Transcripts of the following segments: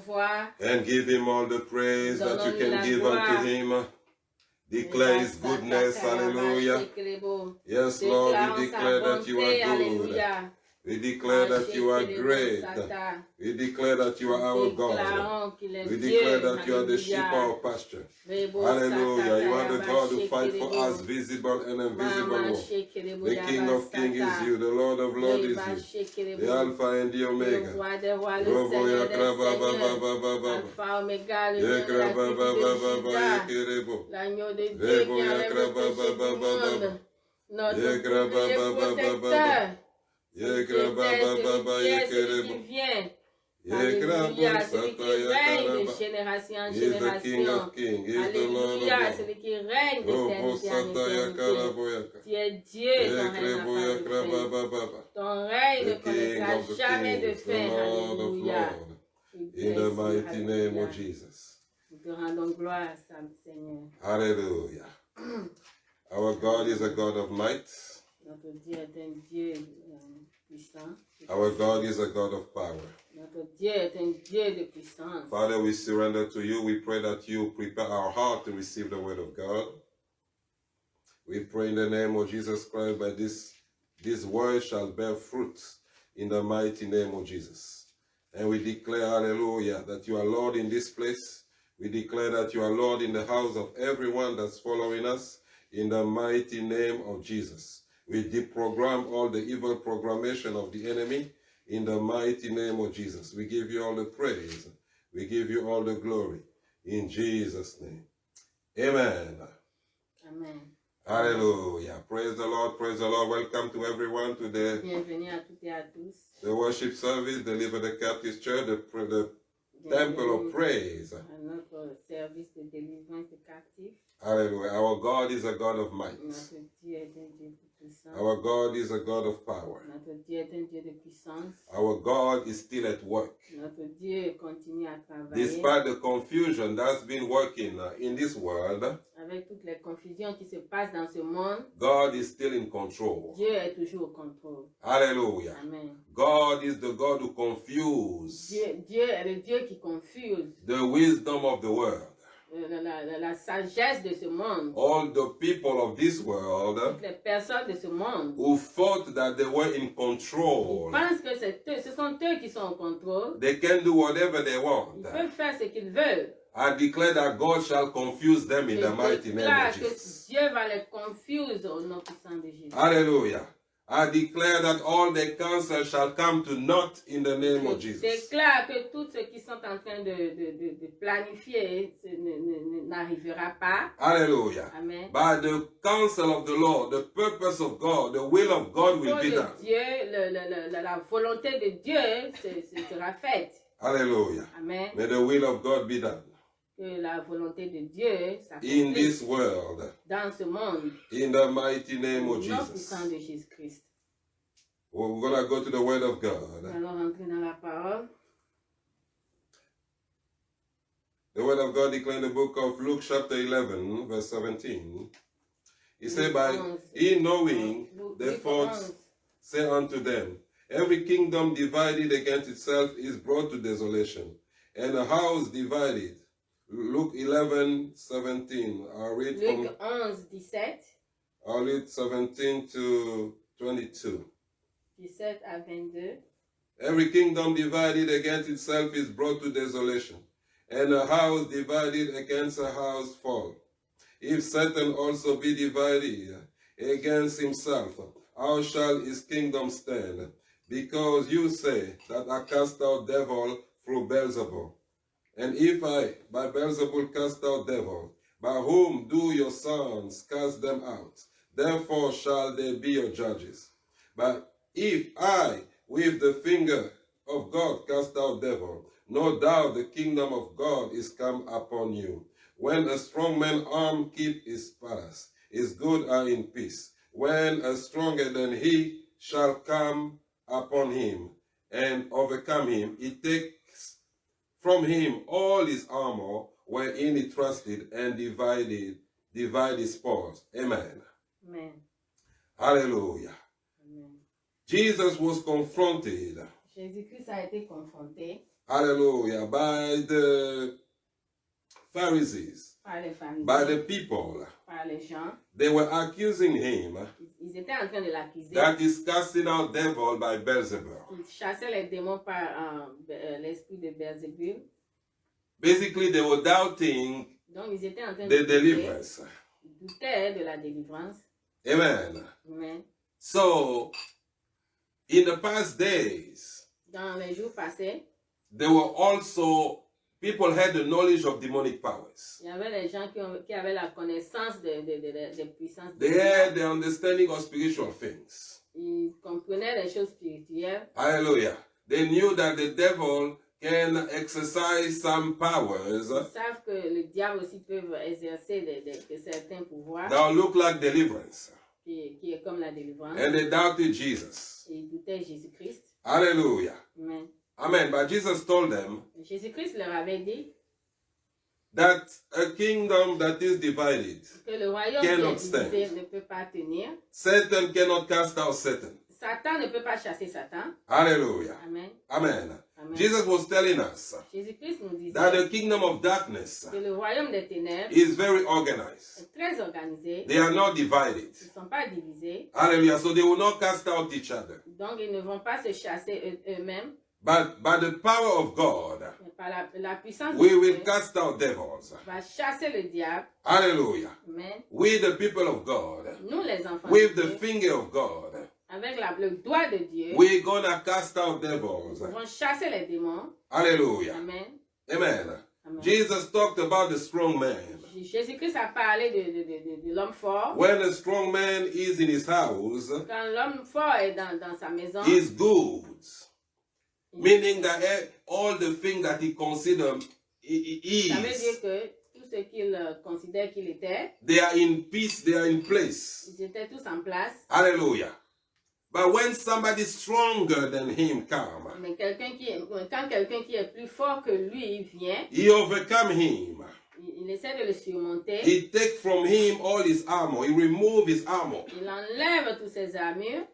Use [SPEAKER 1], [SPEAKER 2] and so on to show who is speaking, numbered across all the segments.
[SPEAKER 1] revoir.
[SPEAKER 2] And give him all the praise that you can give unto him. Declare his goodness, hallelujah. Yes, Lord, we declare that you are good. We declare that you are great. We declare that you are our God. We declare that you are the sheep of our pasture. Hallelujah. You are the God who fights for us, visible and invisible. The King of Kings is you. The Lord of Lords is you. The Alpha and the Omega.
[SPEAKER 1] Alpha, Omega, l'agneau de Dieu qui enlève le péché du monde. Notre protecteur. Celui qui vient. Alléluia, celui qui règne de génération en génération. Alléluia, celui qui règne d'éternité en éternité. Tu es Dieu, ton règne n'a pas de fin. Ton règne ne connaîtra jamais de fin. Alléluia.
[SPEAKER 2] In the mighty name of Jesus.
[SPEAKER 1] Nous te rendons gloire, Seigneur.
[SPEAKER 2] Hallelujah. Our God is a God of might.
[SPEAKER 1] Notre Dieu est un Dieu puissant.
[SPEAKER 2] Our God is a God of power.
[SPEAKER 1] Notre Dieu est un Dieu de puissance.
[SPEAKER 2] Father, we surrender to you. We pray that you prepare our heart to receive the word of God. We pray in the name of Jesus Christ that this word shall bear fruit in the mighty name of Jesus. And we declare, hallelujah, that you are Lord in this place. We declare that you are Lord in the house of everyone that's following us in the mighty name of Jesus. We deprogram all the evil programmation of the enemy in the mighty name of Jesus. We give you all the praise. We give you all the glory in Jesus' name. Amen.
[SPEAKER 1] Amen.
[SPEAKER 2] Hallelujah. Praise the Lord. Praise the Lord. Welcome to everyone to the worship service, Deliver the Captives Church, the Temple of Praise.
[SPEAKER 1] Notre service de délivrance des captifs.
[SPEAKER 2] Hallelujah. Our God is a God of might.
[SPEAKER 1] Notre Dieu est un Dieu puissant.
[SPEAKER 2] Our God is a God of power.
[SPEAKER 1] Notre Dieu est un Dieu de puissance.
[SPEAKER 2] Our God is still at work.
[SPEAKER 1] Notre Dieu continue à travailler.
[SPEAKER 2] Despite the confusion that's been working in this world,
[SPEAKER 1] avec toutes les confusions qui se passent dans ce monde,
[SPEAKER 2] God is still in control.
[SPEAKER 1] Dieu est toujours au contrôle.
[SPEAKER 2] Hallelujah.
[SPEAKER 1] Amen.
[SPEAKER 2] God is the God who confuses
[SPEAKER 1] Dieu est le Dieu qui confuse
[SPEAKER 2] the wisdom of the world.
[SPEAKER 1] La sagesse de ce monde.
[SPEAKER 2] All the people of this world
[SPEAKER 1] toutes les personnes de ce monde
[SPEAKER 2] who thought that they were in control.
[SPEAKER 1] Ils pensent que ce sont eux qui sont en contrôle.
[SPEAKER 2] They can do whatever they want.
[SPEAKER 1] Ils peuvent faire ce qu'ils veulent.
[SPEAKER 2] I declare that God shall confuse them in the mighty name of Jesus.
[SPEAKER 1] Dieu va les confuser au nom puissant de Jésus.
[SPEAKER 2] Hallelujah. I declare that all the counsel shall come to naught in the name of Jesus.
[SPEAKER 1] Je déclare que tout ce qui sont en train de planifier n'arrivera pas.
[SPEAKER 2] Hallelujah.
[SPEAKER 1] Amen.
[SPEAKER 2] By the counsel of the Lord, the purpose of God, the will of God will be done.
[SPEAKER 1] Dieu, la volonté de Dieu sera faite.
[SPEAKER 2] Hallelujah.
[SPEAKER 1] Amen.
[SPEAKER 2] May the will of God be done.
[SPEAKER 1] Que la volonté de Dieu
[SPEAKER 2] in this world,
[SPEAKER 1] dans ce monde,
[SPEAKER 2] in the mighty name of Jesus.
[SPEAKER 1] Puissant de Jésus-Christ.
[SPEAKER 2] Well, we're going to go to the word of God.
[SPEAKER 1] Allons rentrer dans la parole.
[SPEAKER 2] The word of God declared in the book of Luke chapter 11, verse 17. He said, by he knowing the thoughts, say unto them, every kingdom divided against itself is brought to desolation, and a house divided. Luke 11, 17. I'll read
[SPEAKER 1] Luc 11, 17.
[SPEAKER 2] I'll read 17 to 22.
[SPEAKER 1] 17 à 22.
[SPEAKER 2] Every kingdom divided against itself is brought to desolation, and a house divided against a house fall. If Satan also be divided against himself, how shall his kingdom stand? Because you say that I cast out devil through Beelzebul. And if I, by Beelzebul, cast out devils, by whom do your sons cast them out? Therefore shall they be your judges. But if I, with the finger of God, cast out devils, no doubt the kingdom of God is come upon you. When a strong man armed keep his palace, his good are in peace. When a stronger than he shall come upon him and overcome him, he takes from him all his armor wherein he trusted and divide his spoils. Amen.
[SPEAKER 1] Amen.
[SPEAKER 2] Hallelujah.
[SPEAKER 1] Amen.
[SPEAKER 2] Jesus was confronted
[SPEAKER 1] Jésus-Christ a été confronté
[SPEAKER 2] Hallelujah. By the Pharisees.
[SPEAKER 1] Par les pharisiens.
[SPEAKER 2] By the people.
[SPEAKER 1] Par les gens.
[SPEAKER 2] They were accusing him.
[SPEAKER 1] Ils étaient en train de l'accuser.
[SPEAKER 2] That is casting out devil by Beelzebub.
[SPEAKER 1] Ils chassaient les démons par l'esprit de Beelzébul.
[SPEAKER 2] Basically, they were doubting
[SPEAKER 1] Donc, ils étaient en train
[SPEAKER 2] the deliverance.
[SPEAKER 1] Ils doutaient de la délivrance.
[SPEAKER 2] Amen.
[SPEAKER 1] Amen.
[SPEAKER 2] So, in the past days,
[SPEAKER 1] dans les jours passés,
[SPEAKER 2] there were also people had the knowledge of demonic powers.
[SPEAKER 1] Il y avait les gens qui avaient la connaissance des puissances.
[SPEAKER 2] They had the understanding of spiritual things.
[SPEAKER 1] Ils comprenaient les choses spirituelles.
[SPEAKER 2] Hallelujah. They knew that the devil can exercise some powers.
[SPEAKER 1] Ils savent que le diable aussi peut exercer de certains pouvoirs.
[SPEAKER 2] That look like deliverance.
[SPEAKER 1] Qui est comme la délivrance.
[SPEAKER 2] And they doubted Jesus.
[SPEAKER 1] Et ils doutaient Jésus-Christ.
[SPEAKER 2] Hallelujah.
[SPEAKER 1] Amen.
[SPEAKER 2] Amen. But Jesus told them
[SPEAKER 1] Jésus-Christ leur avait dit
[SPEAKER 2] that a kingdom that is divided
[SPEAKER 1] que le royaume
[SPEAKER 2] cannot
[SPEAKER 1] qui est
[SPEAKER 2] stand.
[SPEAKER 1] divisé ne peut pas tenir.
[SPEAKER 2] Satan cannot cast out Satan.
[SPEAKER 1] Satan ne peut pas chasser Satan.
[SPEAKER 2] Hallelujah.
[SPEAKER 1] Amen.
[SPEAKER 2] Amen.
[SPEAKER 1] Amen.
[SPEAKER 2] Jesus was telling us
[SPEAKER 1] Jésus-Christ nous disait
[SPEAKER 2] that the kingdom of darkness
[SPEAKER 1] que le royaume des ténèbres
[SPEAKER 2] is very organized.
[SPEAKER 1] est très organisé.
[SPEAKER 2] They are not divided.
[SPEAKER 1] Ils ne sont pas divisés.
[SPEAKER 2] Hallelujah. So they will not cast out each other.
[SPEAKER 1] Donc, ils ne vont pas se chasser eux-mêmes.
[SPEAKER 2] But by the power of God,
[SPEAKER 1] Mais par la puissance
[SPEAKER 2] we
[SPEAKER 1] de
[SPEAKER 2] will
[SPEAKER 1] Dieu,
[SPEAKER 2] cast out devils.
[SPEAKER 1] va chasser le diable.
[SPEAKER 2] Hallelujah.
[SPEAKER 1] Amen.
[SPEAKER 2] We, the people of God,
[SPEAKER 1] Nous, les enfants
[SPEAKER 2] with
[SPEAKER 1] de
[SPEAKER 2] the
[SPEAKER 1] Dieu,
[SPEAKER 2] finger of God,
[SPEAKER 1] avec le doigt de Dieu,
[SPEAKER 2] we're gonna cast out devils.
[SPEAKER 1] nous vont chasser les démons.
[SPEAKER 2] Hallelujah.
[SPEAKER 1] Amen.
[SPEAKER 2] Amen.
[SPEAKER 1] Amen.
[SPEAKER 2] Jesus talked about the strong man.
[SPEAKER 1] Jésus-Christ a parlé de l'homme fort.
[SPEAKER 2] When a strong man is in his house,
[SPEAKER 1] Quand l'homme fort est dans sa maison,
[SPEAKER 2] his goods, meaning that all the things that he considered
[SPEAKER 1] ça veut
[SPEAKER 2] is,
[SPEAKER 1] dire que tout ce qu'il considère qu'il était,
[SPEAKER 2] they are in peace, they are in place.
[SPEAKER 1] ils étaient tous en place.
[SPEAKER 2] Hallelujah. But when somebody stronger than him come,
[SPEAKER 1] Mais quand quelqu'un qui est plus fort que lui vient,
[SPEAKER 2] he overcome him.
[SPEAKER 1] il essaie de le surmonter.
[SPEAKER 2] He take from him all his armor. He remove his armor.
[SPEAKER 1] Il enlève toutes ses armures.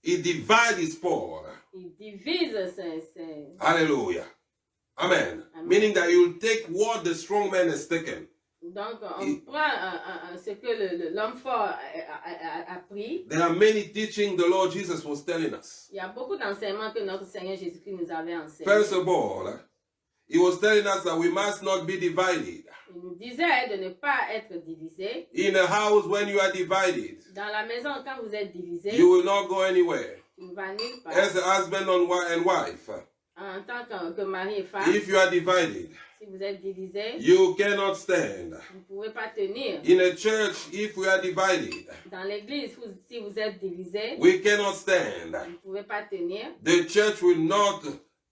[SPEAKER 2] He divide his power.
[SPEAKER 1] Il divise ses...
[SPEAKER 2] Hallelujah. Amen.
[SPEAKER 1] Amen.
[SPEAKER 2] Meaning that you will take what the strong man has taken.
[SPEAKER 1] Donc, on prend ce que l'homme fort a pris.
[SPEAKER 2] There are many teaching the Lord Jesus was telling us.
[SPEAKER 1] Il y a beaucoup d'enseignements que notre Seigneur Jésus-Christ nous avait enseignés.
[SPEAKER 2] First of all, he was telling us that we must not be divided.
[SPEAKER 1] Il nous disait de ne pas être divisé.
[SPEAKER 2] In a house, when you are divided,
[SPEAKER 1] Dans la maison, quand vous êtes divisé,
[SPEAKER 2] you will not go anywhere.
[SPEAKER 1] tu ne vas nulle part.
[SPEAKER 2] As a husband and wife,
[SPEAKER 1] En tant que mari et femme,
[SPEAKER 2] if you are divided,
[SPEAKER 1] si vous êtes divisé,
[SPEAKER 2] you cannot stand.
[SPEAKER 1] vous ne pouvez pas tenir.
[SPEAKER 2] In a church, if we are divided,
[SPEAKER 1] Dans l'église, si vous êtes divisé,
[SPEAKER 2] we cannot stand.
[SPEAKER 1] vous ne pouvez pas tenir.
[SPEAKER 2] The church will not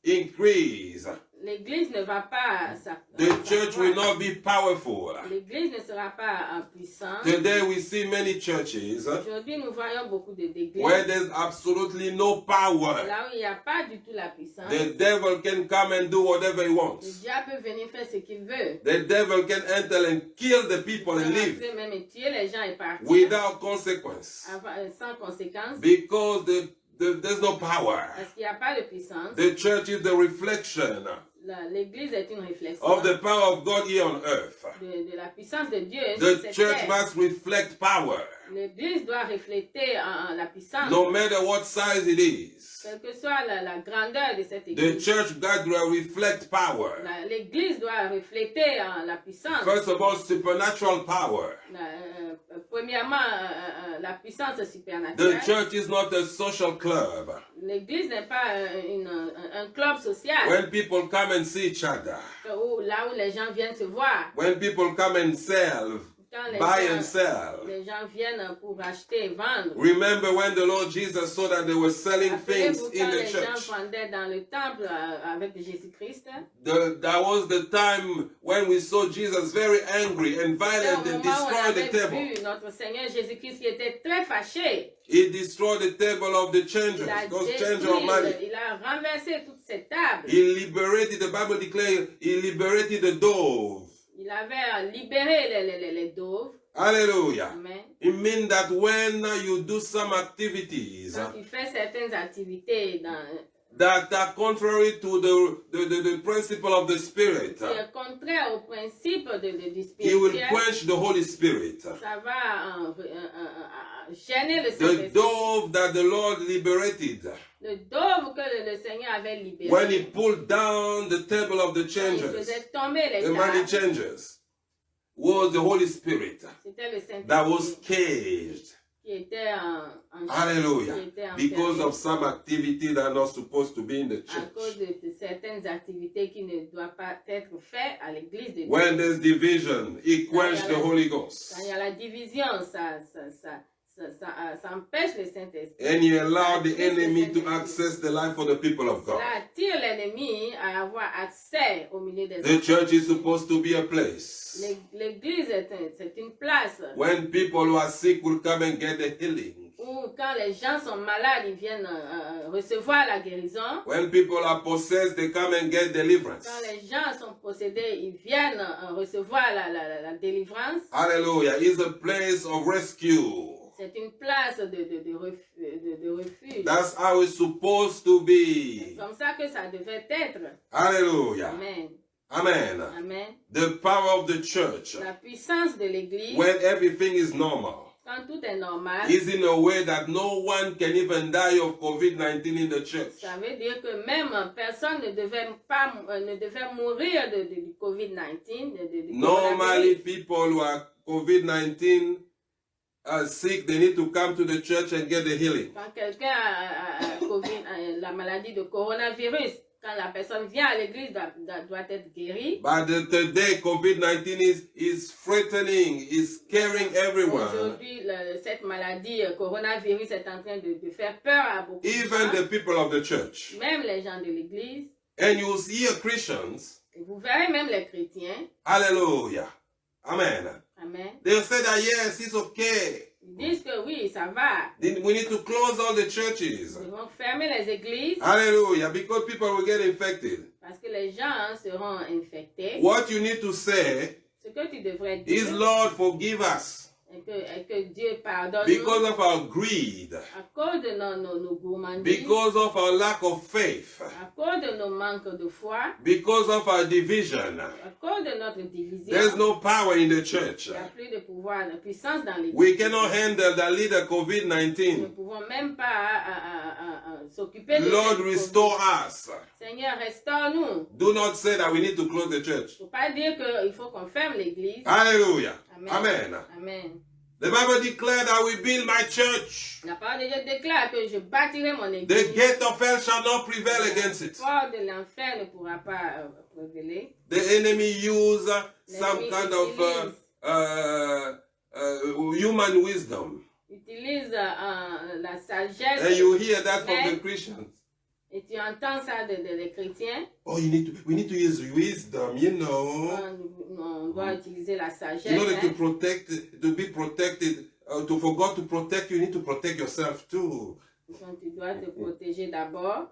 [SPEAKER 2] increase.
[SPEAKER 1] L'église ne va pas
[SPEAKER 2] The church will not be powerful.
[SPEAKER 1] L'église ne sera pas puissante.
[SPEAKER 2] Today we see many churches
[SPEAKER 1] Aujourd'hui, nous voyons beaucoup d'églises
[SPEAKER 2] where there's absolutely no power.
[SPEAKER 1] là où il n'y a pas du tout la puissance.
[SPEAKER 2] The devil can come and do whatever he
[SPEAKER 1] Le
[SPEAKER 2] wants.
[SPEAKER 1] diable peut venir faire ce qu'il veut.
[SPEAKER 2] The devil can enter and kill the people and
[SPEAKER 1] Il
[SPEAKER 2] leave
[SPEAKER 1] peut même tuer les gens et partir
[SPEAKER 2] without consequence
[SPEAKER 1] sans conséquence
[SPEAKER 2] because there's no power.
[SPEAKER 1] parce qu'il n'y a pas de puissance.
[SPEAKER 2] The church is the reflection
[SPEAKER 1] L'église est une réflexion
[SPEAKER 2] of the power of God here on earth.
[SPEAKER 1] de la puissance de Dieu sur
[SPEAKER 2] The
[SPEAKER 1] cette
[SPEAKER 2] church
[SPEAKER 1] terre.
[SPEAKER 2] must reflect power,
[SPEAKER 1] L'église doit refléter la puissance,
[SPEAKER 2] no matter what size it is.
[SPEAKER 1] quelle que soit la grandeur de cette
[SPEAKER 2] The
[SPEAKER 1] église.
[SPEAKER 2] church God will reflect power.
[SPEAKER 1] L'église doit refléter la puissance.
[SPEAKER 2] First of all, supernatural power.
[SPEAKER 1] Premièrement, la puissance
[SPEAKER 2] The
[SPEAKER 1] supernaturelle.
[SPEAKER 2] church is not a social club.
[SPEAKER 1] L'église n'est pas un club social
[SPEAKER 2] When people come and see each other,
[SPEAKER 1] là où les gens viennent se voir.
[SPEAKER 2] when people come and sell,
[SPEAKER 1] Quand les
[SPEAKER 2] buy
[SPEAKER 1] gens,
[SPEAKER 2] and sell.
[SPEAKER 1] les gens viennent pour acheter et vendre.
[SPEAKER 2] Remember when the Lord Jesus saw that they were selling things
[SPEAKER 1] Rappelez-vous
[SPEAKER 2] in
[SPEAKER 1] quand
[SPEAKER 2] the
[SPEAKER 1] les gens
[SPEAKER 2] church.
[SPEAKER 1] vendaient dans le temple avec Jésus-Christ.
[SPEAKER 2] That was the time when we saw Jesus very angry and violent
[SPEAKER 1] Au
[SPEAKER 2] and
[SPEAKER 1] moment où on
[SPEAKER 2] destroyed the
[SPEAKER 1] avait
[SPEAKER 2] table.
[SPEAKER 1] vu notre Seigneur Jésus-Christ qui était très fâché.
[SPEAKER 2] He destroyed the table of the
[SPEAKER 1] Il
[SPEAKER 2] changers,
[SPEAKER 1] a
[SPEAKER 2] those
[SPEAKER 1] détruit,
[SPEAKER 2] changers of money.
[SPEAKER 1] il a renversé toutes ces tables.
[SPEAKER 2] He liberated, the Bible declares, he liberated the dove.
[SPEAKER 1] Il avait libéré les doves.
[SPEAKER 2] Hallelujah.
[SPEAKER 1] Amen.
[SPEAKER 2] It means that when you do some activities,
[SPEAKER 1] Quand il fait certaines activités
[SPEAKER 2] that are contrary to the principle of the Spirit.
[SPEAKER 1] Qui est contraire au principe du
[SPEAKER 2] He will
[SPEAKER 1] spirituel.
[SPEAKER 2] quench the Holy Spirit.
[SPEAKER 1] Ça va gêner le
[SPEAKER 2] The
[SPEAKER 1] Saint-Esprit.
[SPEAKER 2] dove that the Lord liberated
[SPEAKER 1] Le dove que le Seigneur avait libéré.
[SPEAKER 2] when he pulled down the table of the
[SPEAKER 1] Il
[SPEAKER 2] changers,
[SPEAKER 1] faisait tomber les
[SPEAKER 2] the money
[SPEAKER 1] tables.
[SPEAKER 2] changers, was the Holy Spirit
[SPEAKER 1] C'était le
[SPEAKER 2] that was
[SPEAKER 1] Saint-Esprit
[SPEAKER 2] caged.
[SPEAKER 1] qui était en
[SPEAKER 2] Hallelujah.
[SPEAKER 1] qui était
[SPEAKER 2] Because
[SPEAKER 1] enfermé
[SPEAKER 2] of some activity that are not supposed to be in the
[SPEAKER 1] à cause
[SPEAKER 2] church.
[SPEAKER 1] de certaines activités qui ne doivent pas être faites à l'église de Dieu.
[SPEAKER 2] When there's division, he quenched the Holy Ghost.
[SPEAKER 1] Quand il y a la division, ça empêche le Saint-Esprit.
[SPEAKER 2] And he allowed the enemy to access the life of the people of God.
[SPEAKER 1] Ça attire l'ennemi à avoir accès au milieu des
[SPEAKER 2] The church is supposed to be a place
[SPEAKER 1] L'église c'est une place
[SPEAKER 2] when people who are sick will come and get the healing.
[SPEAKER 1] où quand les gens sont malades, ils viennent recevoir la guérison.
[SPEAKER 2] When people are possessed, they come and get deliverance.
[SPEAKER 1] Quand les gens sont possédés, ils viennent recevoir la délivrance.
[SPEAKER 2] Hallelujah. It's a place of rescue.
[SPEAKER 1] C'est une place de refuge.
[SPEAKER 2] That's how it's supposed to
[SPEAKER 1] C'est
[SPEAKER 2] be.
[SPEAKER 1] comme ça que ça devait être.
[SPEAKER 2] Hallelujah.
[SPEAKER 1] Amen.
[SPEAKER 2] Amen.
[SPEAKER 1] Amen.
[SPEAKER 2] The power of the church,
[SPEAKER 1] La puissance de l'église,
[SPEAKER 2] when everything is normal,
[SPEAKER 1] quand tout est normal,
[SPEAKER 2] is in a way that no one can even die of COVID-19 in the church.
[SPEAKER 1] ça veut dire que même personne ne devait mourir du COVID-19.
[SPEAKER 2] Normally, people who are COVID-19 are sick, they need to come to the church and get the healing.
[SPEAKER 1] Quand quelqu'un a la maladie de coronavirus, quand la personne vient à l'église, doit être guérie.
[SPEAKER 2] But today, COVID-19 is threatening, is scaring everyone.
[SPEAKER 1] Aujourd'hui, cette maladie coronavirus est en train de faire peur à beaucoup de
[SPEAKER 2] Even
[SPEAKER 1] gens,
[SPEAKER 2] the people of the church.
[SPEAKER 1] même les gens de l'église.
[SPEAKER 2] And you hear Christians,
[SPEAKER 1] Et vous verrez même les chrétiens.
[SPEAKER 2] hallelujah, amen.
[SPEAKER 1] Amen.
[SPEAKER 2] They'll say that, yes, it's okay.
[SPEAKER 1] Ils disent que oui, ça va.
[SPEAKER 2] We need to close all the churches.
[SPEAKER 1] Ils vont fermer les églises
[SPEAKER 2] Hallelujah, because people will get infected.
[SPEAKER 1] parce que les gens seront infectés.
[SPEAKER 2] What you need to say
[SPEAKER 1] Ce que tu devrais
[SPEAKER 2] is,
[SPEAKER 1] dire
[SPEAKER 2] Lord, forgive us
[SPEAKER 1] est que Dieu pardonne
[SPEAKER 2] because of our greed,
[SPEAKER 1] à cause de nos gourmandises,
[SPEAKER 2] because of our lack of faith,
[SPEAKER 1] à cause de nos manques de foi,
[SPEAKER 2] because of our division.
[SPEAKER 1] à cause de notre division.
[SPEAKER 2] There's no power in the church.
[SPEAKER 1] Il n'y a plus de pouvoir, de puissance dans l'église.
[SPEAKER 2] We cannot handle the leader
[SPEAKER 1] Nous ne
[SPEAKER 2] COVID-19.
[SPEAKER 1] pouvons même pas s'occuper de
[SPEAKER 2] Lord,
[SPEAKER 1] cette
[SPEAKER 2] restore us.
[SPEAKER 1] COVID. Seigneur, restaure-nous.
[SPEAKER 2] Do not say that we need to close the church.
[SPEAKER 1] Il ne faut pas dire qu'il faut qu'on ferme l'église.
[SPEAKER 2] Hallelujah.
[SPEAKER 1] Amen.
[SPEAKER 2] Amen.
[SPEAKER 1] Amen.
[SPEAKER 2] The Bible declared, I will build my church.
[SPEAKER 1] La parole de Dieu déclare que je bâtirai mon église.
[SPEAKER 2] The gate of hell shall not prevail against
[SPEAKER 1] La
[SPEAKER 2] it.
[SPEAKER 1] porte de l'enfer ne pourra pas prévaler.
[SPEAKER 2] The enemy use some
[SPEAKER 1] L'ennemi
[SPEAKER 2] kind of human wisdom.
[SPEAKER 1] Utilise la sagesse.
[SPEAKER 2] And you hear that from the Christians.
[SPEAKER 1] Et tu entends ça des chrétiens.
[SPEAKER 2] Oh, we need to use wisdom, you know.
[SPEAKER 1] On doit utiliser la sagesse.
[SPEAKER 2] In order to
[SPEAKER 1] hein.
[SPEAKER 2] protect, to be protected, to for God to protect you, you need to protect yourself too.
[SPEAKER 1] Donc, tu dois te protéger d'abord.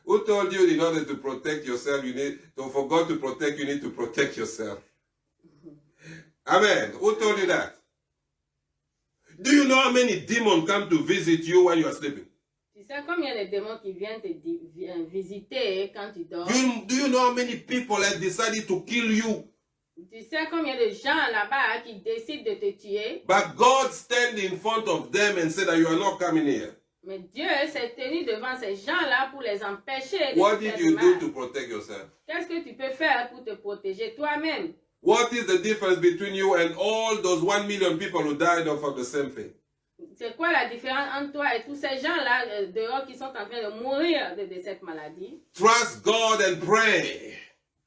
[SPEAKER 2] Who told you in order to protect yourself, you need to for God to protect you need to protect yourself? Amen. Who told you that? Do you know how many demons come to visit you when you are sleeping?
[SPEAKER 1] Tu sais combien de démons qui viennent te visiter quand tu dors?
[SPEAKER 2] Do you know how many people have decided to kill you?
[SPEAKER 1] Tu sais combien de gens là-bas qui décident de te tuer?
[SPEAKER 2] But God stand in front of them and said that you are not coming here.
[SPEAKER 1] Mais Dieu s'est tenu devant ces gens-là pour les empêcher de
[SPEAKER 2] What
[SPEAKER 1] te faire
[SPEAKER 2] did you
[SPEAKER 1] du
[SPEAKER 2] do
[SPEAKER 1] mal.
[SPEAKER 2] to protect yourself?
[SPEAKER 1] Qu'est-ce que tu peux faire pour te protéger toi-même?
[SPEAKER 2] What is the difference between you and all those 1 million people who died of the same thing?
[SPEAKER 1] C'est quoi la différence entre toi et tous ces gens-là dehors qui sont en train de mourir de cette maladie?
[SPEAKER 2] Trust God and pray.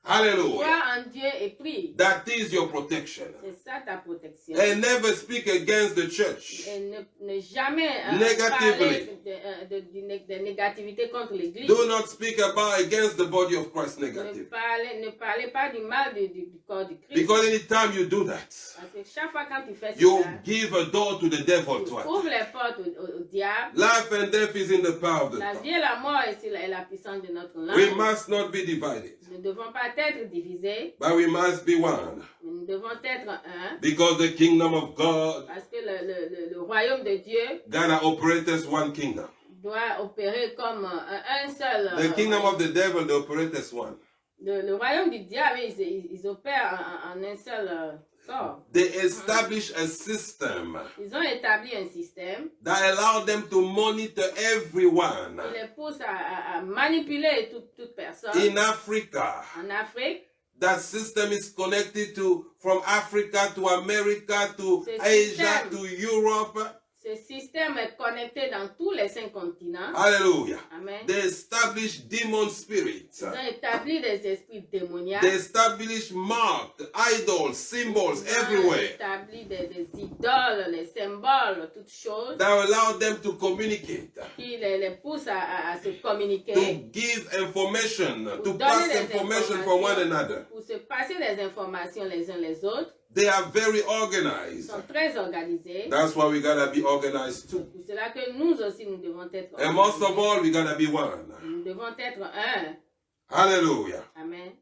[SPEAKER 2] Hallelujah.
[SPEAKER 1] Crois en Dieu et prie.
[SPEAKER 2] That is your protection.
[SPEAKER 1] C'est ça ta protection.
[SPEAKER 2] And never speak against the church.
[SPEAKER 1] Et ne jamais
[SPEAKER 2] Negatively.
[SPEAKER 1] parler de négativité contre l'Église.
[SPEAKER 2] Do not speak against the body of Christ
[SPEAKER 1] Ne
[SPEAKER 2] negative.
[SPEAKER 1] parlez pas du mal du corps du Christ.
[SPEAKER 2] Because anytime you do that,
[SPEAKER 1] Parce que chaque fois quand tu fais
[SPEAKER 2] you
[SPEAKER 1] ça,
[SPEAKER 2] give a door to the devil.
[SPEAKER 1] tu ouvres les portes au diable.
[SPEAKER 2] Life and death is in the power of the
[SPEAKER 1] La
[SPEAKER 2] tongue.
[SPEAKER 1] vie et la mort est la puissance de notre langue.
[SPEAKER 2] We must not be divided,
[SPEAKER 1] Nous ne devons pas être divisés,
[SPEAKER 2] but we must be one.
[SPEAKER 1] mais nous devons être un.
[SPEAKER 2] Because the kingdom of God
[SPEAKER 1] Parce que le royaume de Dieu
[SPEAKER 2] gotta operate as one kingdom.
[SPEAKER 1] doit opérer comme un seul.
[SPEAKER 2] The kingdom of the devil, they operate as one.
[SPEAKER 1] Le royaume du diable, ils opèrent en un seul corps.
[SPEAKER 2] They establish a system
[SPEAKER 1] Ils ont établi un système
[SPEAKER 2] that allow them to monitor everyone.
[SPEAKER 1] qui les pousse à manipuler toute personne.
[SPEAKER 2] In Africa,
[SPEAKER 1] En Afrique,
[SPEAKER 2] that system is connected to from Africa to America to
[SPEAKER 1] Ce
[SPEAKER 2] Asia
[SPEAKER 1] système.
[SPEAKER 2] to Europe.
[SPEAKER 1] ce système est connecté dans tous les 5 continents.
[SPEAKER 2] Hallelujah.
[SPEAKER 1] Amen.
[SPEAKER 2] They establish demon spirits.
[SPEAKER 1] Ils ont établi des esprits démoniaques.
[SPEAKER 2] They establish marked idols, symbols
[SPEAKER 1] Ils ont
[SPEAKER 2] everywhere
[SPEAKER 1] établi des idoles, les symboles, toutes choses
[SPEAKER 2] that allow them to communicate,
[SPEAKER 1] qui les poussent à se
[SPEAKER 2] to
[SPEAKER 1] communiquer,
[SPEAKER 2] give information, to
[SPEAKER 1] donner
[SPEAKER 2] pass
[SPEAKER 1] des
[SPEAKER 2] information from one another.
[SPEAKER 1] pour se passer des informations les uns les autres.
[SPEAKER 2] They are very
[SPEAKER 1] Ils
[SPEAKER 2] organized.
[SPEAKER 1] sont très organisés.
[SPEAKER 2] That's why we gotta be organized too.
[SPEAKER 1] C'est pour cela que nous aussi, nous devons être
[SPEAKER 2] And most of
[SPEAKER 1] organisés.
[SPEAKER 2] all, we gotta be one.
[SPEAKER 1] Nous devons être un.
[SPEAKER 2] Hallelujah.
[SPEAKER 1] Amen.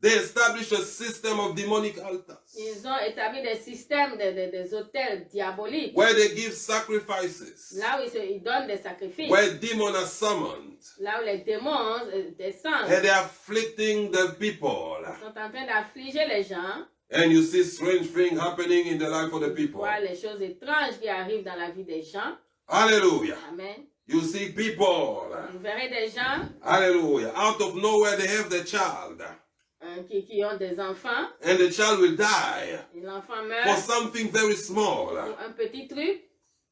[SPEAKER 2] They establish a system of demonic altars
[SPEAKER 1] Ils ont établi des systèmes, des hôtels diaboliques,
[SPEAKER 2] where they give sacrifices,
[SPEAKER 1] là où ils donnent des sacrifices,
[SPEAKER 2] where demons are summoned,
[SPEAKER 1] là où les démons descendent,
[SPEAKER 2] and they're afflicting the people.
[SPEAKER 1] sont en train d'affliger les gens.
[SPEAKER 2] And you see strange things happening in the life of the people.
[SPEAKER 1] Voir les choses étranges qui arrivent dans la vie des gens.
[SPEAKER 2] Hallelujah.
[SPEAKER 1] Amen.
[SPEAKER 2] You see people,
[SPEAKER 1] Vous verrez des gens
[SPEAKER 2] hallelujah, out of nowhere they have the child,
[SPEAKER 1] qui ont des enfants,
[SPEAKER 2] and the child will die
[SPEAKER 1] et l'enfant
[SPEAKER 2] for
[SPEAKER 1] meurt
[SPEAKER 2] something very small.
[SPEAKER 1] pour un petit truc.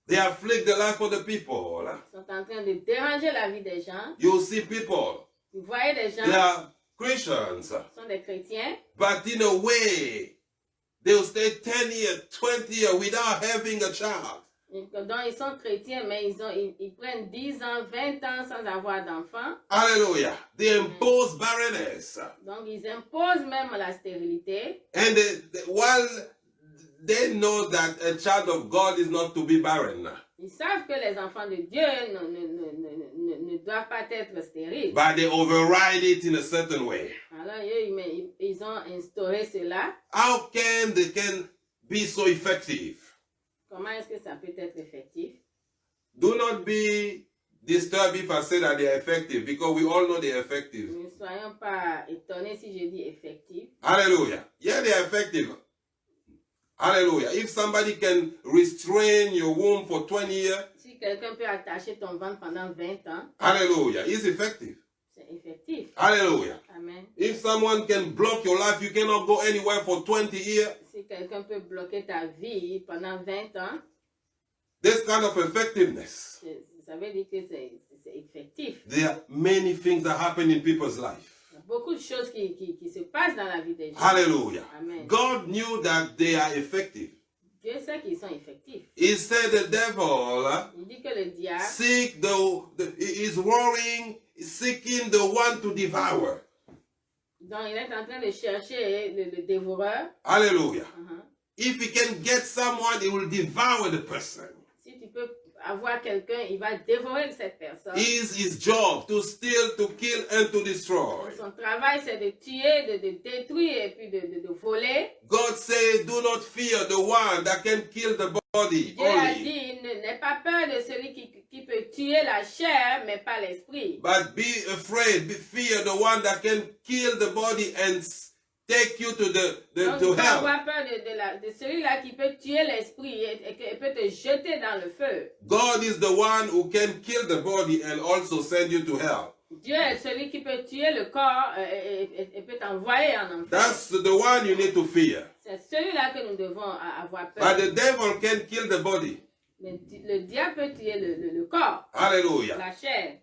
[SPEAKER 2] They afflict the life of the people.
[SPEAKER 1] Ils sont en train de déranger la vie des gens.
[SPEAKER 2] You see people,
[SPEAKER 1] Vous voyez des gens
[SPEAKER 2] they
[SPEAKER 1] qui
[SPEAKER 2] are Christians,
[SPEAKER 1] sont des chrétiens,
[SPEAKER 2] but in a way, they'll stay 10 years, 20 years without having a child.
[SPEAKER 1] donc ils sont chrétiens, mais ils prennent 10 ans, 20 ans sans avoir d'enfants.
[SPEAKER 2] Hallelujah. They impose barrenness.
[SPEAKER 1] Donc ils imposent même la stérilité.
[SPEAKER 2] And while they know that a child of God is not to be barren,
[SPEAKER 1] Ils savent que les enfants de Dieu ne doivent pas être stériles.
[SPEAKER 2] but they override it in a certain way.
[SPEAKER 1] Alors ils ont instauré cela.
[SPEAKER 2] How can they can be so effective?
[SPEAKER 1] Comment est-ce que ça peut être effectif?
[SPEAKER 2] Do not be disturbed if I say that they are effective, because we all know they are effective.
[SPEAKER 1] Ne soyons pas étonnés si je dis effectif.
[SPEAKER 2] Hallelujah. Yeah, they are effective. Hallelujah. If somebody can restrain your womb for 20 years,
[SPEAKER 1] Si quelqu'un peut attacher ton ventre pendant 20 ans,
[SPEAKER 2] hallelujah, it's effective.
[SPEAKER 1] c'est effectif.
[SPEAKER 2] Hallelujah.
[SPEAKER 1] Amen.
[SPEAKER 2] If someone can block your life, you cannot go anywhere for 20 years.
[SPEAKER 1] Si quelqu'un peut bloquer ta vie pendant 20 ans,
[SPEAKER 2] This kind of effectiveness.
[SPEAKER 1] ça veut dire que c'est effectif.
[SPEAKER 2] There are many things that happen in people's life.
[SPEAKER 1] Il y a beaucoup de choses qui se passent dans la vie des gens.
[SPEAKER 2] Hallelujah.
[SPEAKER 1] Amen.
[SPEAKER 2] God knew that they are effective.
[SPEAKER 1] Dieu sait qu'ils sont effectifs.
[SPEAKER 2] He said the devil
[SPEAKER 1] Il dit que le diable
[SPEAKER 2] is roaring, seeking the one to devour.
[SPEAKER 1] donc il est en train de chercher le dévoreur.
[SPEAKER 2] Hallelujah.
[SPEAKER 1] Uh-huh.
[SPEAKER 2] If he can get someone, he will devour the person.
[SPEAKER 1] Si tu peux avoir quelqu'un, il va dévorer cette personne.
[SPEAKER 2] Is his job to steal, to kill, and to destroy.
[SPEAKER 1] Son travail, c'est de tuer, de détruire et puis de voler.
[SPEAKER 2] God said, do not fear the one that can kill the body
[SPEAKER 1] Dieu a
[SPEAKER 2] only,
[SPEAKER 1] dit, n'aie pas peur de celui qui peut tuer la chair, mais pas l'esprit.
[SPEAKER 2] but be afraid, fear the one that can kill the body and take you to
[SPEAKER 1] Donc,
[SPEAKER 2] to
[SPEAKER 1] tu peux
[SPEAKER 2] hell.
[SPEAKER 1] avoir peur de celui-là qui peut tuer l'esprit et peut te jeter dans le feu.
[SPEAKER 2] God is the one who can kill the body and also send you to hell.
[SPEAKER 1] Dieu est celui qui peut tuer le corps et peut t'envoyer en enfer.
[SPEAKER 2] That's the one you need to fear.
[SPEAKER 1] C'est celui-là que nous devons avoir peur.
[SPEAKER 2] But the devil can kill the body.
[SPEAKER 1] Le diable peut tuer le corps,
[SPEAKER 2] Hallelujah.
[SPEAKER 1] la chair.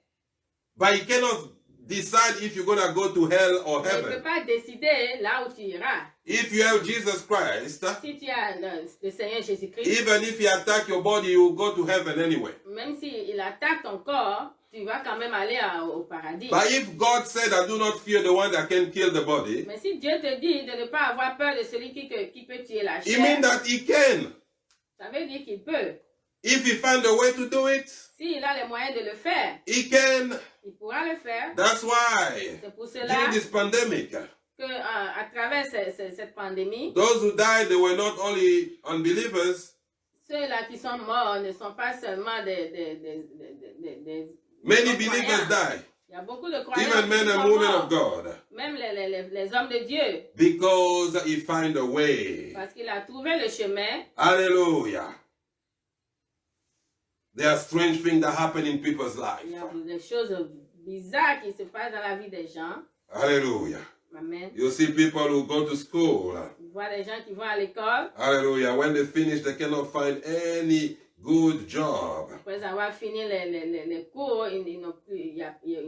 [SPEAKER 2] But he cannot decide if you're going to go to hell or
[SPEAKER 1] Mais il ne peut
[SPEAKER 2] heaven.
[SPEAKER 1] pas décider là où tu iras.
[SPEAKER 2] If you have Jesus Christ,
[SPEAKER 1] Si tu as le Seigneur Jésus-Christ,
[SPEAKER 2] even if he attack your body, you will go to heaven anyway.
[SPEAKER 1] même s'il attaque ton corps, tu vas quand même aller au paradis.
[SPEAKER 2] But if God said, I do not fear the one that can kill the body,
[SPEAKER 1] Mais si Dieu te dit de ne pas avoir peur de celui qui peut tuer la
[SPEAKER 2] it
[SPEAKER 1] chair,
[SPEAKER 2] means that he can.
[SPEAKER 1] ça veut dire qu'il peut.
[SPEAKER 2] If he found a way to do it,
[SPEAKER 1] S'il a les moyens de le faire,
[SPEAKER 2] he can.
[SPEAKER 1] il pourra le faire.
[SPEAKER 2] That's why
[SPEAKER 1] C'est pour cela
[SPEAKER 2] during this pandemic,
[SPEAKER 1] que à travers cette pandémie,
[SPEAKER 2] those who died, they were not only unbelievers,
[SPEAKER 1] ceux-là qui sont morts ne sont pas seulement des
[SPEAKER 2] Many believers die.
[SPEAKER 1] Il y a beaucoup de croyants.
[SPEAKER 2] Even men and women of God.
[SPEAKER 1] Même les hommes de Dieu.
[SPEAKER 2] Because he find a way.
[SPEAKER 1] Parce qu'il a trouvé le chemin.
[SPEAKER 2] Hallelujah. There are strange things that happen in people's life.
[SPEAKER 1] Il y a des choses bizarres qui se passent dans la vie des gens.
[SPEAKER 2] Hallelujah.
[SPEAKER 1] Amen.
[SPEAKER 2] You see people who go to school.
[SPEAKER 1] Tu vois des gens qui vont à l'école.
[SPEAKER 2] Hallelujah. When they finish, they cannot find any good job.
[SPEAKER 1] Après avoir fini les cours, ils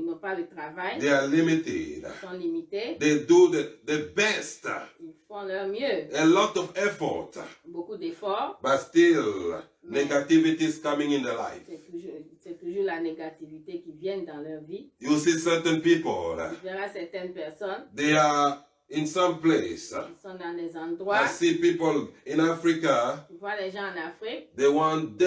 [SPEAKER 1] n'ont pas de travail.
[SPEAKER 2] They are limited.
[SPEAKER 1] Ils sont limités.
[SPEAKER 2] They do the best.
[SPEAKER 1] Ils font leur mieux.
[SPEAKER 2] A lot of effort.
[SPEAKER 1] Beaucoup d'efforts.
[SPEAKER 2] But still, negativity is coming in their life.
[SPEAKER 1] C'est toujours la négativité qui vient dans leur vie.
[SPEAKER 2] You see certain people.
[SPEAKER 1] Tu verras certaines personnes.
[SPEAKER 2] They are in some place.
[SPEAKER 1] Ils sont dans des endroits.
[SPEAKER 2] I see people in Africa.
[SPEAKER 1] Tu vois les gens en Afrique.
[SPEAKER 2] They want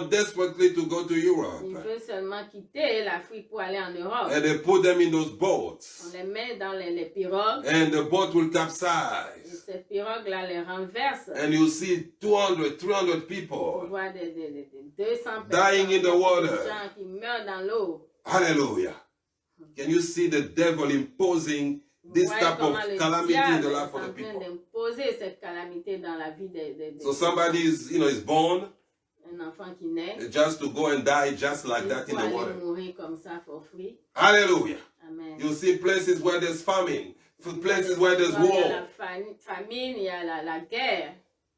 [SPEAKER 2] desperately to go to Europe.
[SPEAKER 1] Ils veulent seulement quitter l'Afrique pour aller en Europe.
[SPEAKER 2] And they put them in those boats.
[SPEAKER 1] On les met dans les pirogues.
[SPEAKER 2] And the boat will
[SPEAKER 1] Et
[SPEAKER 2] capsize.
[SPEAKER 1] ces pirogues-là les renversent.
[SPEAKER 2] And you see 200, 300
[SPEAKER 1] On
[SPEAKER 2] people
[SPEAKER 1] voit des 200
[SPEAKER 2] dying in the water.
[SPEAKER 1] des gens qui meurent dans l'eau.
[SPEAKER 2] Hallelujah. Can you see the devil imposing this type of calamity in the life of the people?
[SPEAKER 1] D'imposer cette calamité dans la vie des
[SPEAKER 2] So somebody is born
[SPEAKER 1] un enfant qui naît.
[SPEAKER 2] just to go and die just like that in the
[SPEAKER 1] Pour
[SPEAKER 2] water.
[SPEAKER 1] aller mourir comme ça for free.
[SPEAKER 2] Hallelujah.
[SPEAKER 1] Amen.
[SPEAKER 2] You see places where there's famine, places
[SPEAKER 1] Il
[SPEAKER 2] where there's
[SPEAKER 1] y a
[SPEAKER 2] war,
[SPEAKER 1] la famine, il y a la guerre.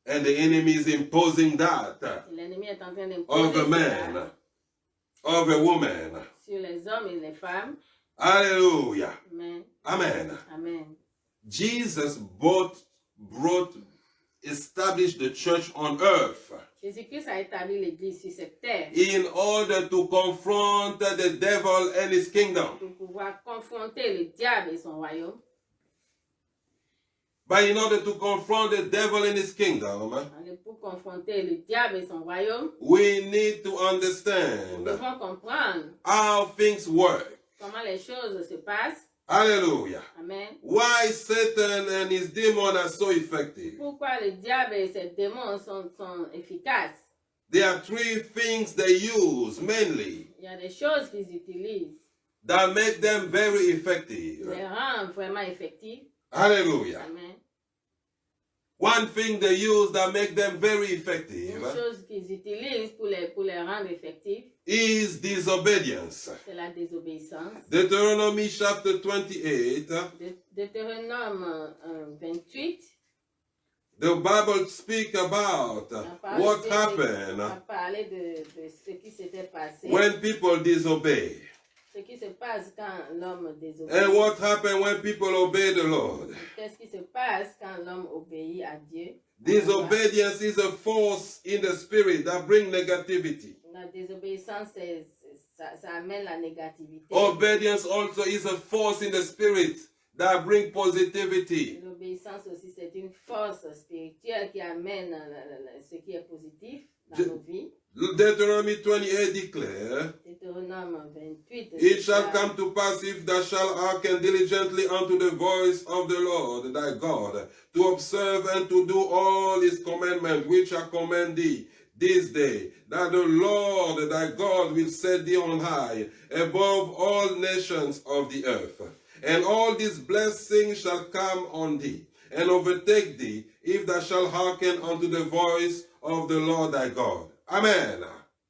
[SPEAKER 2] and the enemy is imposing that
[SPEAKER 1] L'ennemi est en train
[SPEAKER 2] of
[SPEAKER 1] d'imposer
[SPEAKER 2] a man,
[SPEAKER 1] cela
[SPEAKER 2] of a woman.
[SPEAKER 1] sur les hommes et les femmes.
[SPEAKER 2] Hallelujah.
[SPEAKER 1] Amen.
[SPEAKER 2] Amen.
[SPEAKER 1] Amen.
[SPEAKER 2] Jesus established the church on earth
[SPEAKER 1] Jésus-Christ a établi l'Église sur cette terre
[SPEAKER 2] in order to confront the devil and his kingdom.
[SPEAKER 1] pour pouvoir confronter le diable et son royaume.
[SPEAKER 2] But in order to confront the devil and his kingdom,
[SPEAKER 1] Pour confronter le diable et son royaume,
[SPEAKER 2] we need to
[SPEAKER 1] nous
[SPEAKER 2] understand
[SPEAKER 1] devons comprendre
[SPEAKER 2] how things work.
[SPEAKER 1] comment les choses se passent.
[SPEAKER 2] Hallelujah.
[SPEAKER 1] Amen.
[SPEAKER 2] Why Satan and his demon are so effective.
[SPEAKER 1] Pourquoi le diable et ses démons sont efficaces?
[SPEAKER 2] There are three things they use mainly
[SPEAKER 1] Il y a des choses qu'ils utilisent
[SPEAKER 2] that make them very
[SPEAKER 1] qui
[SPEAKER 2] effective.
[SPEAKER 1] les rendent vraiment effectifs.
[SPEAKER 2] Hallelujah.
[SPEAKER 1] Amen.
[SPEAKER 2] One thing they use that make them very effective
[SPEAKER 1] Une chose qu'ils utilisent pour les rendre effectifs,
[SPEAKER 2] is disobedience.
[SPEAKER 1] c'est la désobéissance.
[SPEAKER 2] Deuteronomy chapter 28,
[SPEAKER 1] Deutéronome 28,
[SPEAKER 2] the Bible speaks about what happened
[SPEAKER 1] a parlé de ce qui s'était passé,
[SPEAKER 2] when people disobey.
[SPEAKER 1] ce qui se passe quand l'homme désobéit.
[SPEAKER 2] And what happened when people obey the Lord.
[SPEAKER 1] Qu'est-ce qui se passe quand l'homme obéit à Dieu?
[SPEAKER 2] Disobedience is a force in the spirit that brings negativity.
[SPEAKER 1] La désobéissance, ça amène la négativité.
[SPEAKER 2] Obedience also is a force in the spirit that brings positivity.
[SPEAKER 1] L'obéissance aussi, c'est une force spirituelle qui amène ce qui est positif dans nos vies.
[SPEAKER 2] Deuteronomy 28 declares,
[SPEAKER 1] Deutéronome 28.
[SPEAKER 2] it shall come to pass if thou shalt hearken diligently unto the voice of the Lord thy God, to observe and to do all his commandments which I command thee this day, that the Lord thy God will set thee on high above all nations of the earth. And all these blessings shall come on thee, and overtake thee, if thou shalt hearken unto the voice of the Lord thy God. Amen.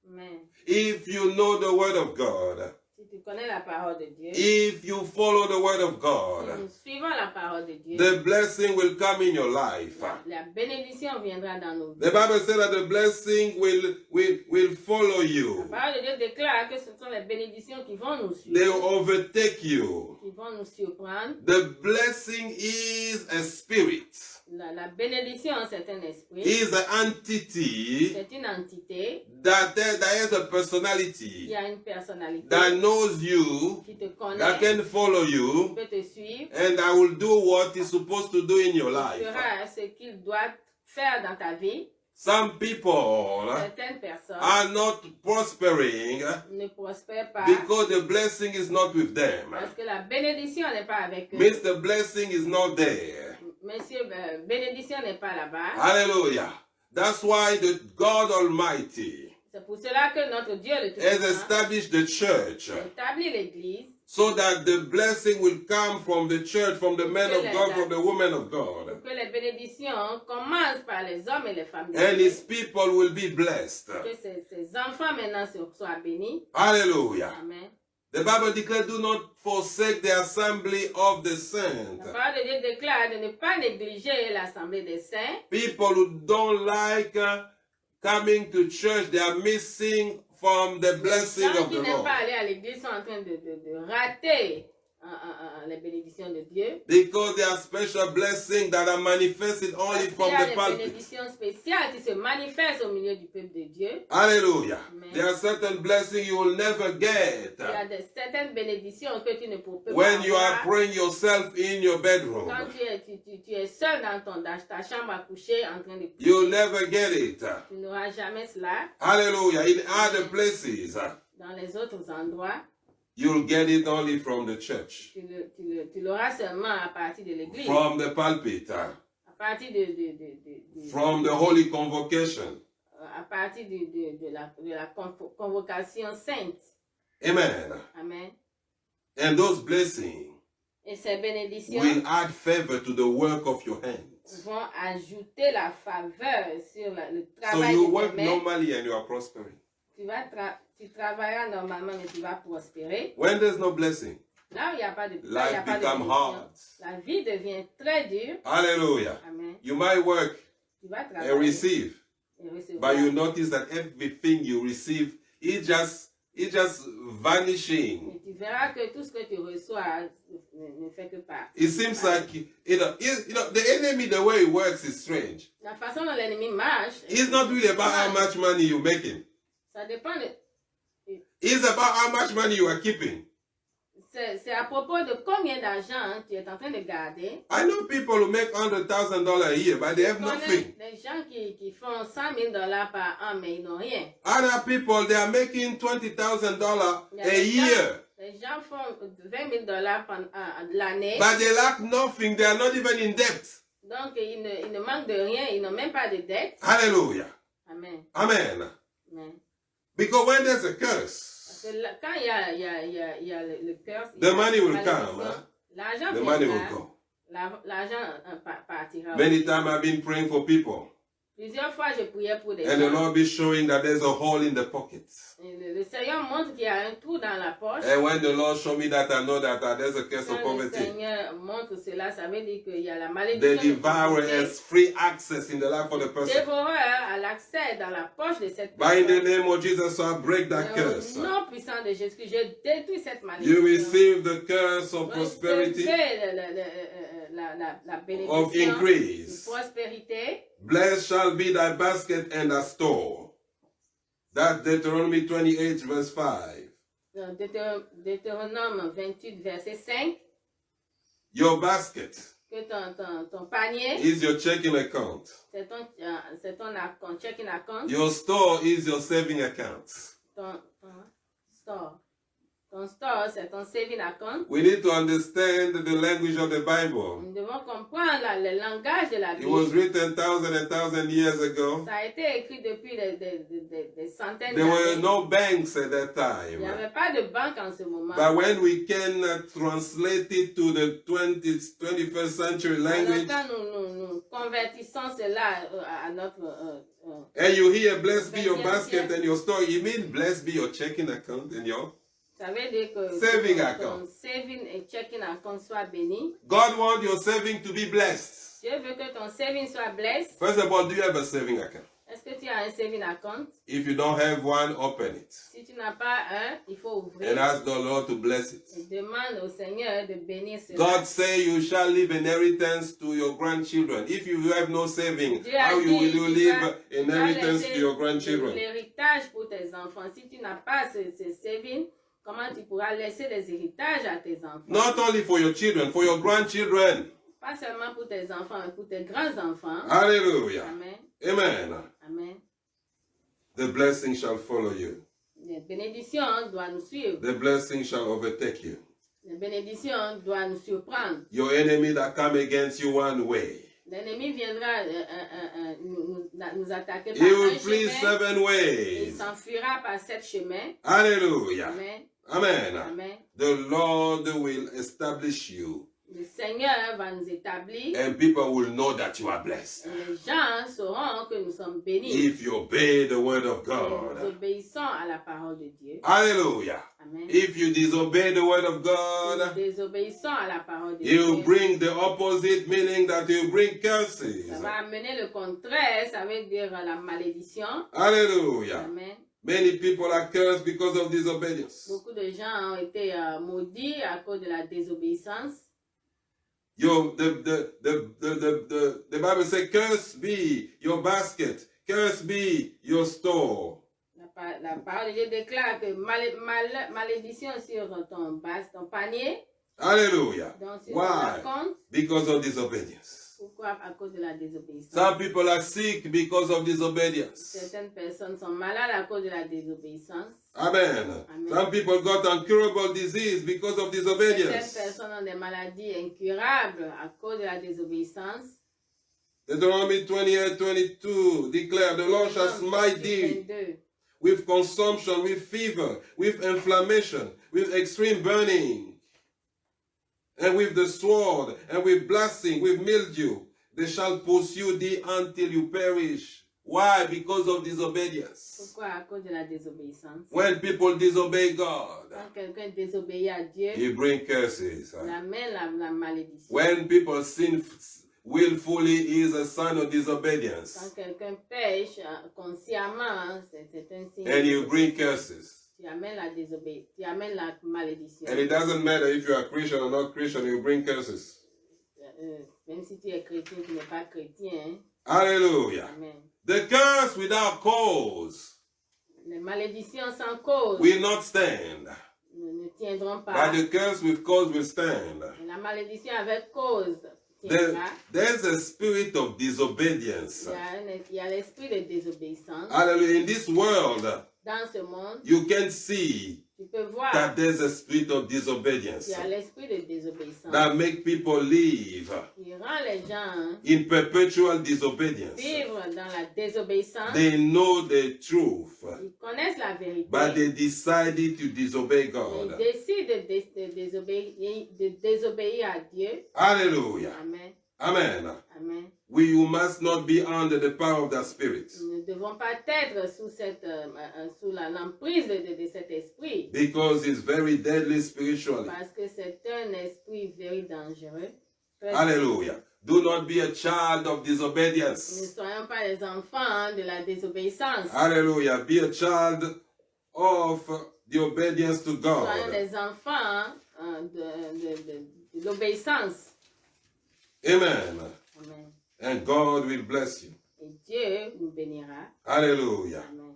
[SPEAKER 1] Amen.
[SPEAKER 2] If you know the word of God,
[SPEAKER 1] Si tu connais la parole de Dieu,
[SPEAKER 2] if you follow the word of
[SPEAKER 1] si
[SPEAKER 2] God,
[SPEAKER 1] nous suivons la parole de Dieu,
[SPEAKER 2] the blessing will come in your life.
[SPEAKER 1] la bénédiction viendra dans nos vies.
[SPEAKER 2] The Bible says that the blessing will follow
[SPEAKER 1] La
[SPEAKER 2] you.
[SPEAKER 1] parole de Dieu déclare que ce sont les bénédictions qui vont nous
[SPEAKER 2] They
[SPEAKER 1] suivre,
[SPEAKER 2] will overtake you.
[SPEAKER 1] qui vont nous surprendre.
[SPEAKER 2] The blessing is a spirit,
[SPEAKER 1] La bénédiction, c'est un esprit,
[SPEAKER 2] is an entity
[SPEAKER 1] c'est une entité
[SPEAKER 2] that has a
[SPEAKER 1] qui
[SPEAKER 2] personality,
[SPEAKER 1] a une personnalité,
[SPEAKER 2] that knows you,
[SPEAKER 1] qui te connaît,
[SPEAKER 2] that can follow
[SPEAKER 1] qui
[SPEAKER 2] you,
[SPEAKER 1] peut te suivre,
[SPEAKER 2] and that will do what he's supposed to do in your life.
[SPEAKER 1] fera ce qu'il doit faire dans ta vie.
[SPEAKER 2] Some people
[SPEAKER 1] Certaines personnes
[SPEAKER 2] are not prospering
[SPEAKER 1] ne prospèrent pas
[SPEAKER 2] because the blessing is not with them.
[SPEAKER 1] parce que la bénédiction n'est pas avec eux.
[SPEAKER 2] Means the blessing is not there.
[SPEAKER 1] Monsieur, bénédiction n'est pas là-bas.
[SPEAKER 2] Hallelujah. That's why the God Almighty
[SPEAKER 1] C'est pour cela que notre Dieu, le
[SPEAKER 2] has
[SPEAKER 1] Tout-Puissant,
[SPEAKER 2] established the church
[SPEAKER 1] a établi l'Église,
[SPEAKER 2] so that the blessing will come from the church, from the men of God, from the women of God.
[SPEAKER 1] pour que les bénédictions commencent par les hommes et les femmes de
[SPEAKER 2] And
[SPEAKER 1] Dieu,
[SPEAKER 2] his people will be blessed.
[SPEAKER 1] que ces enfants maintenant soient bénis.
[SPEAKER 2] Hallelujah.
[SPEAKER 1] Amen.
[SPEAKER 2] The Bible declares, do not forsake the assembly of the
[SPEAKER 1] La
[SPEAKER 2] saints.
[SPEAKER 1] parole de Dieu déclare de ne pas négliger l'assemblée des saints.
[SPEAKER 2] People who don't like coming to church, they are missing from the blessing
[SPEAKER 1] Les gens
[SPEAKER 2] of
[SPEAKER 1] qui
[SPEAKER 2] the
[SPEAKER 1] n'aiment
[SPEAKER 2] Lord.
[SPEAKER 1] pas aller à l'église sont en train de rater les bénédictions de Dieu.
[SPEAKER 2] Because there are special blessings that are manifested only
[SPEAKER 1] Parce
[SPEAKER 2] from
[SPEAKER 1] qu'il y a
[SPEAKER 2] the
[SPEAKER 1] des
[SPEAKER 2] pulpit.
[SPEAKER 1] bénédictions spéciales qui se manifestent au milieu du peuple de Dieu.
[SPEAKER 2] Hallelujah.
[SPEAKER 1] Amen.
[SPEAKER 2] There are certain blessings you will never get
[SPEAKER 1] Il y a certaines bénédictions que tu ne peux pas
[SPEAKER 2] when you are
[SPEAKER 1] avoir.
[SPEAKER 2] praying yourself in your bedroom.
[SPEAKER 1] Quand tu es seul dans ta chambre à coucher en train de prier.
[SPEAKER 2] You'll never get it.
[SPEAKER 1] Tu n'auras jamais cela.
[SPEAKER 2] Hallelujah. In other places,
[SPEAKER 1] Dans les autres endroits,
[SPEAKER 2] you'll get it only from the church,
[SPEAKER 1] tu l'auras seulement à partir de l'église.
[SPEAKER 2] from the pulpit,
[SPEAKER 1] À partir de
[SPEAKER 2] from the holy convocation.
[SPEAKER 1] à partir de la convocation sainte.
[SPEAKER 2] Amen.
[SPEAKER 1] Amen.
[SPEAKER 2] And those blessings
[SPEAKER 1] Et ces bénédictions
[SPEAKER 2] will add favor to the work of your hands.
[SPEAKER 1] vont ajouter la faveur sur le
[SPEAKER 2] So
[SPEAKER 1] travail
[SPEAKER 2] you
[SPEAKER 1] de
[SPEAKER 2] work
[SPEAKER 1] tes mains.
[SPEAKER 2] normally and you are prospering.
[SPEAKER 1] Tu travailleras normalement, mais tu vas prospérer.
[SPEAKER 2] When there's no blessing,
[SPEAKER 1] Là où il n'y a pas de
[SPEAKER 2] life becomes hard.
[SPEAKER 1] la vie devient très dure.
[SPEAKER 2] Hallelujah.
[SPEAKER 1] Amen.
[SPEAKER 2] You might work
[SPEAKER 1] Tu vas
[SPEAKER 2] and
[SPEAKER 1] travailler
[SPEAKER 2] receive,
[SPEAKER 1] et recevoir.
[SPEAKER 2] but you notice that everything you receive is just vanishing.
[SPEAKER 1] Mais tu verras que tout ce que tu reçois ne fait que partir.
[SPEAKER 2] It seems like the enemy, the way it works is strange.
[SPEAKER 1] La façon dont l'ennemi marche,
[SPEAKER 2] It's not really about how much money you're making.
[SPEAKER 1] ça dépend de...
[SPEAKER 2] It's about how much money you are keeping.
[SPEAKER 1] C'est à propos de combien d'argent tu es en train de garder.
[SPEAKER 2] I know people who make $100,000 a year, but they have
[SPEAKER 1] Je connais
[SPEAKER 2] nothing.
[SPEAKER 1] des gens qui font $100 000 par an, mais ils n'ont rien.
[SPEAKER 2] Other people, they are making $20,000
[SPEAKER 1] Il y a
[SPEAKER 2] a
[SPEAKER 1] des
[SPEAKER 2] year,
[SPEAKER 1] gens- Les gens font $20 000 pendant l'année.
[SPEAKER 2] but they lack nothing. They are not even in debt.
[SPEAKER 1] Donc, ils ne manquent de rien. Ils n'ont même pas de dette.
[SPEAKER 2] Hallelujah.
[SPEAKER 1] Amen.
[SPEAKER 2] Amen.
[SPEAKER 1] Amen.
[SPEAKER 2] Because when there's a curse,
[SPEAKER 1] Parce que là, quand il y a le cœur,
[SPEAKER 2] the money will come.
[SPEAKER 1] l'argent
[SPEAKER 2] The money will
[SPEAKER 1] viendra.
[SPEAKER 2] go.
[SPEAKER 1] L'argent partira.
[SPEAKER 2] Many times I've been praying for people,
[SPEAKER 1] Plusieurs fois, je priais pour des
[SPEAKER 2] and the
[SPEAKER 1] gens.
[SPEAKER 2] Lord be showing that there's a hole in the pocket.
[SPEAKER 1] Et le Seigneur montre qu'il y a un trou dans la poche.
[SPEAKER 2] And when the Lord show me that, I know that there's a curse of
[SPEAKER 1] Quand le
[SPEAKER 2] poverty.
[SPEAKER 1] Seigneur montre cela, ça veut dire qu'il y a la
[SPEAKER 2] The
[SPEAKER 1] malédiction. de
[SPEAKER 2] devourer
[SPEAKER 1] pauvreté.
[SPEAKER 2] has free access in the life of the
[SPEAKER 1] Le
[SPEAKER 2] person.
[SPEAKER 1] dévoreur a l'accès dans la poche de cette
[SPEAKER 2] But in the
[SPEAKER 1] personne.
[SPEAKER 2] name of Jesus, I break that curse.
[SPEAKER 1] Au nom puissant de Jésus, je détruis cette
[SPEAKER 2] You
[SPEAKER 1] malédiction.
[SPEAKER 2] receive the curse of prosperity,
[SPEAKER 1] La bénédiction
[SPEAKER 2] of
[SPEAKER 1] de
[SPEAKER 2] increase.
[SPEAKER 1] prospérité.
[SPEAKER 2] Blessed shall be thy basket and thy store. That's Deuteronomy 28, verse 5.
[SPEAKER 1] Deutéronome 28, verset 5.
[SPEAKER 2] Your basket
[SPEAKER 1] Que ton panier,
[SPEAKER 2] is your checking account.
[SPEAKER 1] c'est ton checking account.
[SPEAKER 2] Your store is your saving account.
[SPEAKER 1] Ton store. Ton store, c'est ton saving account.
[SPEAKER 2] We need to understand the language of the Bible.
[SPEAKER 1] Nous devons comprendre le langage de la
[SPEAKER 2] It was
[SPEAKER 1] Bible.
[SPEAKER 2] written thousands and thousands of years ago.
[SPEAKER 1] Ça a été écrit depuis des centaines
[SPEAKER 2] There were
[SPEAKER 1] d'années.
[SPEAKER 2] no banks at that
[SPEAKER 1] Il n'y
[SPEAKER 2] time.
[SPEAKER 1] avait pas de banque en ce moment.
[SPEAKER 2] But when we can translate it to the 21st century
[SPEAKER 1] Alors,
[SPEAKER 2] language,
[SPEAKER 1] quand nous convertissons cela à notre...
[SPEAKER 2] and you hear blessed be your basket and your store, you mean blessed be your checking account and your...
[SPEAKER 1] ça veut dire que
[SPEAKER 2] Saving
[SPEAKER 1] ton
[SPEAKER 2] account.
[SPEAKER 1] saving et checking account soit béni.
[SPEAKER 2] God wants your saving to be blessed.
[SPEAKER 1] Dieu veut que ton saving soit blessed.
[SPEAKER 2] First of all, do you have a saving account?
[SPEAKER 1] Est-ce que tu as un saving account?
[SPEAKER 2] If you don't have one, open it.
[SPEAKER 1] Si tu n'as pas un, il faut ouvrir.
[SPEAKER 2] And ask the Lord to bless it.
[SPEAKER 1] Et demande au Seigneur de bénir cela.
[SPEAKER 2] God say you shall leave inheritance to your grandchildren. If you have no saving,
[SPEAKER 1] Dieu a
[SPEAKER 2] how
[SPEAKER 1] dit,
[SPEAKER 2] will you
[SPEAKER 1] tu
[SPEAKER 2] leave
[SPEAKER 1] vas
[SPEAKER 2] inheritance
[SPEAKER 1] laisser
[SPEAKER 2] to your grandchildren?
[SPEAKER 1] l'héritage pour tes enfants. Si tu n'as pas ce saving, comment tu pourras laisser des héritages à tes enfants?
[SPEAKER 2] Not only for your children, for your grandchildren.
[SPEAKER 1] Pas seulement pour tes enfants, mais pour tes grands-enfants.
[SPEAKER 2] Hallelujah.
[SPEAKER 1] Amen.
[SPEAKER 2] Amen.
[SPEAKER 1] Amen.
[SPEAKER 2] The blessing shall follow you.
[SPEAKER 1] Les bénédictions doivent nous suivre.
[SPEAKER 2] The blessing shall overtake you.
[SPEAKER 1] Les bénédictions doivent nous surprendre.
[SPEAKER 2] Your enemy that come against you one way,
[SPEAKER 1] L'ennemi viendra nous attaquer
[SPEAKER 2] He
[SPEAKER 1] par
[SPEAKER 2] will
[SPEAKER 1] un
[SPEAKER 2] flee
[SPEAKER 1] chemin
[SPEAKER 2] 7
[SPEAKER 1] et il
[SPEAKER 2] ways.
[SPEAKER 1] s'enfuira par 7 chemins.
[SPEAKER 2] Hallelujah.
[SPEAKER 1] Amen.
[SPEAKER 2] Amen.
[SPEAKER 1] Amen.
[SPEAKER 2] The Lord will establish you,
[SPEAKER 1] Le Seigneur va nous établir
[SPEAKER 2] and people will know that you are blessed.
[SPEAKER 1] et les gens sauront que nous sommes bénis.
[SPEAKER 2] If you obey the word of
[SPEAKER 1] Et nous
[SPEAKER 2] God.
[SPEAKER 1] obéissons à la parole de Dieu.
[SPEAKER 2] Hallelujah.
[SPEAKER 1] Amen.
[SPEAKER 2] If you disobey the word of
[SPEAKER 1] Nous
[SPEAKER 2] God,
[SPEAKER 1] désobéissons à la parole de
[SPEAKER 2] you
[SPEAKER 1] Dieu.
[SPEAKER 2] bring the opposite, meaning that you bring curses.
[SPEAKER 1] Ça va amener le contraire, ça veut dire la malédiction.
[SPEAKER 2] Hallelujah.
[SPEAKER 1] Amen.
[SPEAKER 2] Many people are cursed because of disobedience.
[SPEAKER 1] Beaucoup de gens ont été maudits à cause de la désobéissance.
[SPEAKER 2] The Bible says, curse be your basket, curse be your store.
[SPEAKER 1] La parole de Dieu déclare que malédiction sur ton panier.
[SPEAKER 2] Hallelujah.
[SPEAKER 1] Donc sur
[SPEAKER 2] Why?
[SPEAKER 1] ton compte.
[SPEAKER 2] Because of disobedience.
[SPEAKER 1] Pourquoi? À cause de la désobéissance.
[SPEAKER 2] Some people are sick because of disobedience.
[SPEAKER 1] Certaines personnes sont malades à cause de la désobéissance.
[SPEAKER 2] Amen.
[SPEAKER 1] Amen.
[SPEAKER 2] Some people got incurable disease because of
[SPEAKER 1] Certaines
[SPEAKER 2] disobedience.
[SPEAKER 1] personnes ont des maladies incurables à cause de la désobéissance.
[SPEAKER 2] Deuteronomy 28:22 declare, the Lord shall smite thee
[SPEAKER 1] 22.
[SPEAKER 2] with consumption, with fever, with inflammation, with extreme burning, and with the sword, and with blasting, with mildew. They shall pursue thee until you perish. Why? Because of disobedience.
[SPEAKER 1] Pourquoi? À cause de la désobéissance.
[SPEAKER 2] When people disobey God,
[SPEAKER 1] Quand quelqu'un désobéit à Dieu,
[SPEAKER 2] he brings curses.
[SPEAKER 1] il amène la malédiction.
[SPEAKER 2] When people sin willfully, is a sign of
[SPEAKER 1] Quand
[SPEAKER 2] disobedience.
[SPEAKER 1] quelqu'un pêche consciemment, c'est un signe.
[SPEAKER 2] And you bring curses.
[SPEAKER 1] Tu amènes la désobéissance, tu amènes la malédiction.
[SPEAKER 2] And it doesn't matter if you are Christian or not Christian, you bring curses.
[SPEAKER 1] Même si tu es chrétien, tu n'es pas chrétien.
[SPEAKER 2] Hallelujah.
[SPEAKER 1] Amen.
[SPEAKER 2] The curse without cause
[SPEAKER 1] Les malédictions sans cause
[SPEAKER 2] will not stand,
[SPEAKER 1] ne tiendront pas.
[SPEAKER 2] but the curse with cause will stand.
[SPEAKER 1] Et la malédiction avec cause tiendra.
[SPEAKER 2] There's a spirit of disobedience.
[SPEAKER 1] Il y a l'esprit de désobéissance.
[SPEAKER 2] Hallelujah. In this world,
[SPEAKER 1] Dans ce monde,
[SPEAKER 2] you can see
[SPEAKER 1] tu peux voir
[SPEAKER 2] that there's a spirit of disobedience
[SPEAKER 1] qu'il y a l'esprit de désobéissance
[SPEAKER 2] that make people live
[SPEAKER 1] qui rend les gens
[SPEAKER 2] in perpetual disobedience.
[SPEAKER 1] vivre dans la désobéissance.
[SPEAKER 2] They know the truth,
[SPEAKER 1] Ils connaissent la vérité.
[SPEAKER 2] but they decided to disobey
[SPEAKER 1] Ils
[SPEAKER 2] God.
[SPEAKER 1] décident de désobéir à Dieu.
[SPEAKER 2] Hallelujah.
[SPEAKER 1] Amen.
[SPEAKER 2] Amen.
[SPEAKER 1] Amen.
[SPEAKER 2] You must not be under the power of that spirit,
[SPEAKER 1] Nous ne devons pas être sous l'emprise de cet esprit.
[SPEAKER 2] because it's very deadly spiritually.
[SPEAKER 1] Parce que c'est un esprit very dangereux. Très
[SPEAKER 2] Hallelujah. Do not be a child of
[SPEAKER 1] Ne
[SPEAKER 2] disobedience.
[SPEAKER 1] soyons pas les enfants de la désobéissance.
[SPEAKER 2] Hallelujah. Be a child of the obedience to
[SPEAKER 1] Soyons
[SPEAKER 2] God.
[SPEAKER 1] les enfants de l'obéissance.
[SPEAKER 2] Amen.
[SPEAKER 1] Amen.
[SPEAKER 2] And God will bless you.
[SPEAKER 1] Et Dieu nous bénira.
[SPEAKER 2] Hallelujah.
[SPEAKER 1] Amen.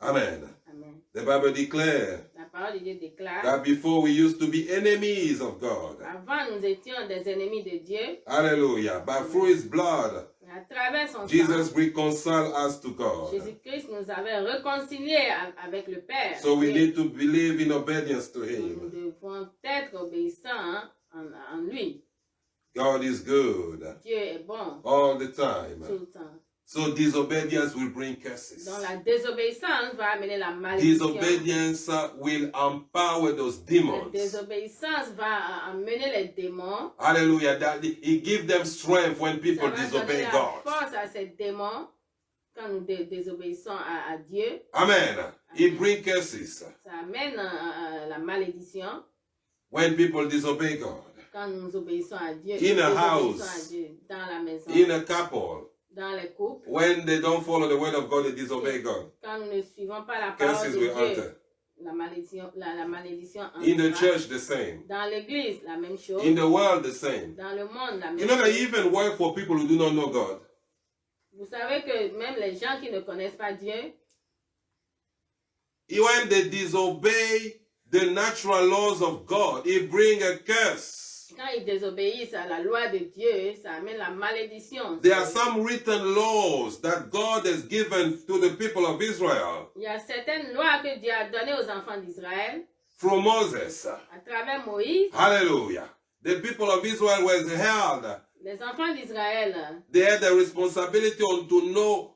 [SPEAKER 2] Amen.
[SPEAKER 1] Amen.
[SPEAKER 2] The Bible declares
[SPEAKER 1] La parole de Dieu déclare,
[SPEAKER 2] that before we used to be enemies of God.
[SPEAKER 1] avant nous étions des ennemis de Dieu,
[SPEAKER 2] Hallelujah. But through his blood,
[SPEAKER 1] mais à travers son
[SPEAKER 2] Jesus
[SPEAKER 1] sang,
[SPEAKER 2] reconciled us to God.
[SPEAKER 1] Jésus-Christ nous avait réconciliés avec le Père.
[SPEAKER 2] So we
[SPEAKER 1] Dieu.
[SPEAKER 2] need to believe in obedience to
[SPEAKER 1] Nous
[SPEAKER 2] him.
[SPEAKER 1] devons être obéissants en lui.
[SPEAKER 2] God is good
[SPEAKER 1] Dieu est bon
[SPEAKER 2] all the
[SPEAKER 1] tout
[SPEAKER 2] time.
[SPEAKER 1] le temps.
[SPEAKER 2] So disobedience will bring curses.
[SPEAKER 1] Donc la désobéissance va amener la malédiction.
[SPEAKER 2] Disobedience will empower those
[SPEAKER 1] La
[SPEAKER 2] demons.
[SPEAKER 1] désobéissance va amener les démons.
[SPEAKER 2] Hallelujah. That he gives them strength when
[SPEAKER 1] Ça
[SPEAKER 2] people
[SPEAKER 1] va donner
[SPEAKER 2] disobey
[SPEAKER 1] la
[SPEAKER 2] God.
[SPEAKER 1] force à ces démons quand nous désobéissons à Dieu.
[SPEAKER 2] Amen. He brings curses
[SPEAKER 1] Ça amène la malédiction
[SPEAKER 2] when people disobey God.
[SPEAKER 1] quand nous obéissons à Dieu.
[SPEAKER 2] In a
[SPEAKER 1] Nous
[SPEAKER 2] house.
[SPEAKER 1] obéissons à Dieu, dans la maison,
[SPEAKER 2] In a couple,
[SPEAKER 1] dans les couples.
[SPEAKER 2] when they don't follow the word of God, they disobey God.
[SPEAKER 1] Quand nous ne suivons pas la parole
[SPEAKER 2] Curses
[SPEAKER 1] de
[SPEAKER 2] will
[SPEAKER 1] Dieu,
[SPEAKER 2] enter.
[SPEAKER 1] la malédiction
[SPEAKER 2] In the
[SPEAKER 1] entrera.
[SPEAKER 2] church, the same.
[SPEAKER 1] Dans l'église, la même chose.
[SPEAKER 2] In the world, the same.
[SPEAKER 1] Dans le monde, la même
[SPEAKER 2] You know that
[SPEAKER 1] chose.
[SPEAKER 2] even work for people who do not know God.
[SPEAKER 1] Vous savez que même les gens qui ne connaissent pas Dieu,
[SPEAKER 2] When they disobey the natural laws of God, it brings a curse.
[SPEAKER 1] quand ils désobéissent à la loi de Dieu, ça amène la malédiction.
[SPEAKER 2] There are some written laws that God has given to the people of Israel
[SPEAKER 1] Il y a certaines lois que Dieu a données aux enfants d'Israël
[SPEAKER 2] through Moses.
[SPEAKER 1] à travers Moïse.
[SPEAKER 2] Hallelujah. The people of Israel were held
[SPEAKER 1] Les enfants d'Israël
[SPEAKER 2] they had the responsibility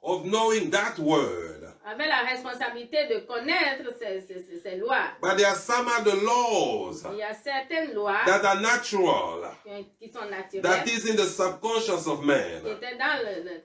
[SPEAKER 2] of knowing that word.
[SPEAKER 1] Avaient la responsabilité de connaître ces lois.
[SPEAKER 2] But there are some other laws
[SPEAKER 1] Il y a certaines lois
[SPEAKER 2] that are natural,
[SPEAKER 1] qui sont naturelles,
[SPEAKER 2] that is in the subconscious of man.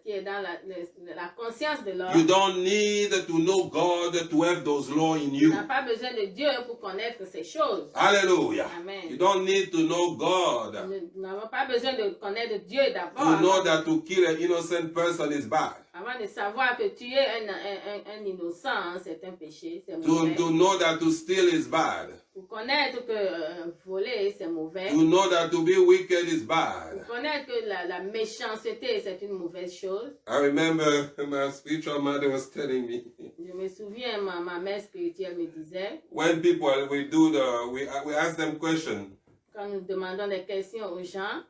[SPEAKER 1] qui est dans la conscience de l'homme.
[SPEAKER 2] You don't need to know God to have those laws in
[SPEAKER 1] Tu
[SPEAKER 2] you.
[SPEAKER 1] n'as pas besoin de Dieu pour connaître ces choses.
[SPEAKER 2] Hallelujah.
[SPEAKER 1] Amen.
[SPEAKER 2] You don't need to know God
[SPEAKER 1] Nous n'avons pas besoin de connaître Dieu
[SPEAKER 2] to
[SPEAKER 1] d'abord.
[SPEAKER 2] know that to kill an innocent person is bad.
[SPEAKER 1] Avant de savoir que tuer un innocent, c'est un péché, c'est mauvais.
[SPEAKER 2] To know that to steal is bad.
[SPEAKER 1] Pour connaître que voler, c'est mauvais.
[SPEAKER 2] To know that to be wicked is bad.
[SPEAKER 1] Pour connaître que la méchanceté, c'est une mauvaise chose.
[SPEAKER 2] I remember my spiritual mother was telling me.
[SPEAKER 1] Je me souviens, ma mère spirituelle me disait,
[SPEAKER 2] When people, we ask them questions.
[SPEAKER 1] quand nous demandons des questions aux gens,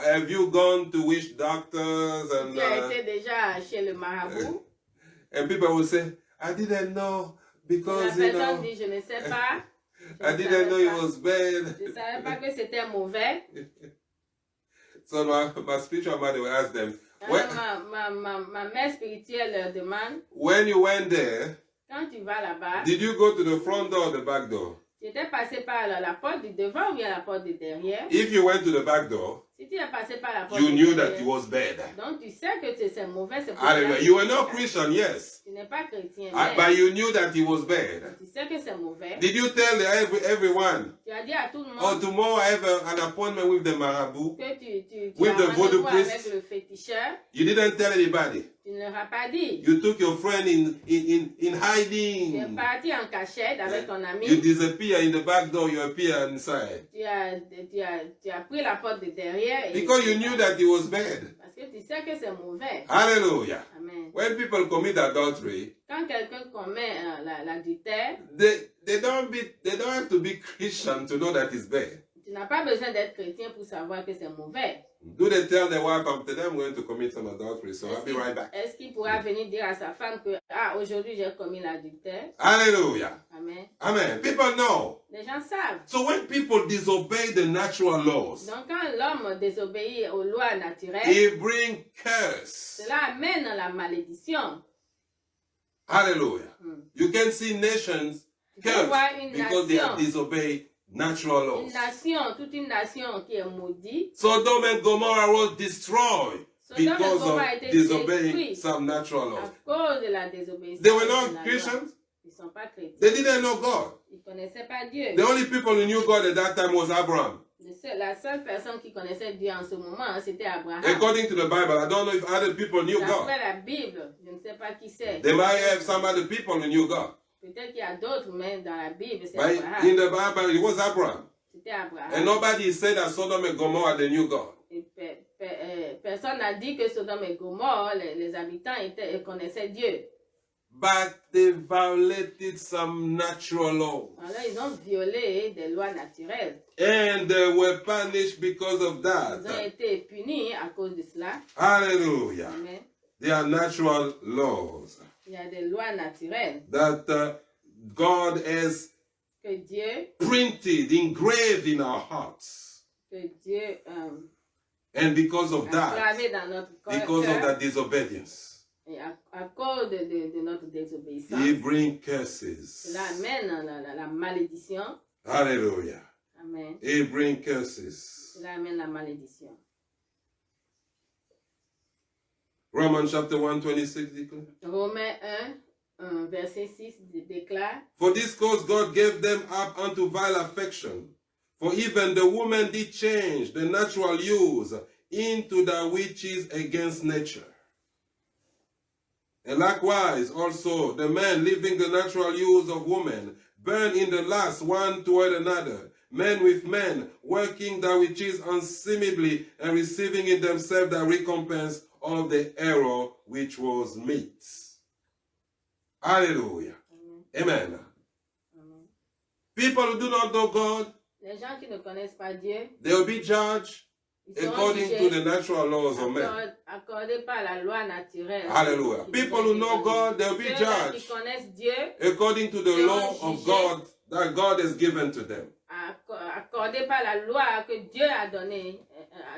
[SPEAKER 2] have you gone to which doctors? And
[SPEAKER 1] tu as été déjà chez le marabout?
[SPEAKER 2] And people will say, I didn't know because,
[SPEAKER 1] La personne dit, je ne sais pas.
[SPEAKER 2] I didn't know it was bad.
[SPEAKER 1] Je ne savais pas que c'était mauvais.
[SPEAKER 2] So my spiritual mother will ask them,
[SPEAKER 1] Ma mère spirituelle leur demande,
[SPEAKER 2] when you went there,
[SPEAKER 1] quand tu vas là-bas,
[SPEAKER 2] did you go to the front door or the back door?
[SPEAKER 1] tu étais passé par la porte du devant ou bien la porte du derrière?
[SPEAKER 2] If you went to the back door,
[SPEAKER 1] Si tu es passé par la porte
[SPEAKER 2] you
[SPEAKER 1] du
[SPEAKER 2] knew
[SPEAKER 1] derrière,
[SPEAKER 2] that it was bad.
[SPEAKER 1] donc tu sais que c'est mauvais, c'est pour
[SPEAKER 2] Hallelujah. You were not Christian, yes.
[SPEAKER 1] Tu n'es pas chrétien,
[SPEAKER 2] But you knew that it was bad.
[SPEAKER 1] tu sais que c'est mauvais.
[SPEAKER 2] Did you tell everyone,
[SPEAKER 1] Tu as dit à tout le monde
[SPEAKER 2] oh, tomorrow I have an appointment with the marabout?
[SPEAKER 1] que tu
[SPEAKER 2] With
[SPEAKER 1] as
[SPEAKER 2] the voodoo
[SPEAKER 1] rendez-vous
[SPEAKER 2] priest?
[SPEAKER 1] avec le féticheur.
[SPEAKER 2] You didn't tell anybody.
[SPEAKER 1] Tu ne leur as pas dit.
[SPEAKER 2] You took your friend in
[SPEAKER 1] Tu es
[SPEAKER 2] hiding.
[SPEAKER 1] parti en cachette avec ton ami.
[SPEAKER 2] You disappear in the back door, you appear inside.
[SPEAKER 1] Tu as pris la porte de derrière.
[SPEAKER 2] Because you knew that it was bad.
[SPEAKER 1] Parce que tu sais que c'est mauvais.
[SPEAKER 2] Hallelujah.
[SPEAKER 1] Amen.
[SPEAKER 2] When people commit adultery,
[SPEAKER 1] Quand quelqu'un commet l'adultère,
[SPEAKER 2] they don't have to be Christian to know that it's bad.
[SPEAKER 1] tu n'as pas besoin d'être chrétien pour savoir que c'est mauvais.
[SPEAKER 2] Do they tell their wife, today I'm going to commit some adultery, so I'll be right back.
[SPEAKER 1] Est-ce qu'il pourra venir dire à sa femme que aujourd'hui j'ai commis l'adultère?
[SPEAKER 2] Hallelujah.
[SPEAKER 1] Amen.
[SPEAKER 2] Amen. People know.
[SPEAKER 1] Les gens savent.
[SPEAKER 2] So when people disobey the natural laws,
[SPEAKER 1] Donc quand l'homme désobéit aux lois naturelles,
[SPEAKER 2] it brings curse.
[SPEAKER 1] cela amène la malédiction.
[SPEAKER 2] Hallelujah. You can see nations curse because they have disobeyed natural laws.
[SPEAKER 1] Toute une nation qui est maudite.
[SPEAKER 2] Sodom and Gomorrah was destroyed because of disobeying some natural laws.
[SPEAKER 1] À cause de la désobéissance.
[SPEAKER 2] They were not Christians.
[SPEAKER 1] Ils sont pas chrétiens.
[SPEAKER 2] They didn't know God.
[SPEAKER 1] Ils connaissaient pas Dieu.
[SPEAKER 2] The only people who knew God at that time was Abraham.
[SPEAKER 1] La seule personne qui connaissait Dieu en ce moment, c'était Abraham.
[SPEAKER 2] According to the Bible, I don't know if other people knew God.
[SPEAKER 1] D'après la Bible, je ne sais pas qui c'est.
[SPEAKER 2] They might have some other people who knew God.
[SPEAKER 1] Peut-être qu'il y a d'autres, mais dans la Bible, c'est
[SPEAKER 2] But
[SPEAKER 1] Abraham.
[SPEAKER 2] in the Bible, it was Abraham.
[SPEAKER 1] C'était Abraham.
[SPEAKER 2] And nobody said that Sodom and Gomorrah, they knew God.
[SPEAKER 1] Et personne n'a dit que Sodome et Gomorre, les habitants connaissaient Dieu.
[SPEAKER 2] But they violated some natural laws.
[SPEAKER 1] Alors, ils ont violé des lois naturelles.
[SPEAKER 2] And they were punished because of
[SPEAKER 1] Ils ont
[SPEAKER 2] that.
[SPEAKER 1] été punis à cause de cela.
[SPEAKER 2] Hallelujah.
[SPEAKER 1] Amen.
[SPEAKER 2] They are natural laws
[SPEAKER 1] Il y a des lois naturelles
[SPEAKER 2] that God has
[SPEAKER 1] que Dieu,
[SPEAKER 2] engraved in our hearts. And because of
[SPEAKER 1] a
[SPEAKER 2] that,
[SPEAKER 1] gravé dans notre
[SPEAKER 2] because of
[SPEAKER 1] cœur,
[SPEAKER 2] that disobedience,
[SPEAKER 1] et à cause de notre désobéissance,
[SPEAKER 2] He brings curses.
[SPEAKER 1] cela amène la malédiction.
[SPEAKER 2] Hallelujah.
[SPEAKER 1] Amen.
[SPEAKER 2] He brings curses.
[SPEAKER 1] Cela amène la malédiction.
[SPEAKER 2] Romans chapter 1, 26 declare.
[SPEAKER 1] Romains 1, verset 6 déclare,
[SPEAKER 2] For this cause God gave them up unto vile affection. For even the woman did change the natural use into that which is against nature. And likewise also the men living the natural use of woman burn in the lust one toward another, men with men, working that which is unseemly and receiving in themselves the recompense of the error which was meet. Hallelujah. Amen.
[SPEAKER 1] Amen.
[SPEAKER 2] People who do not know God,
[SPEAKER 1] Les gens qui ne connaissent pas Dieu,
[SPEAKER 2] they will be judged
[SPEAKER 1] ils seront
[SPEAKER 2] according to the
[SPEAKER 1] jugés
[SPEAKER 2] natural laws of men.
[SPEAKER 1] accordés par la loi naturelle.
[SPEAKER 2] Hallelujah. People who know God, they'll be
[SPEAKER 1] Ceux qui
[SPEAKER 2] judged
[SPEAKER 1] connaissent Dieu,
[SPEAKER 2] according to the law of God that God has given to them.
[SPEAKER 1] accordés par la loi que Dieu a donnée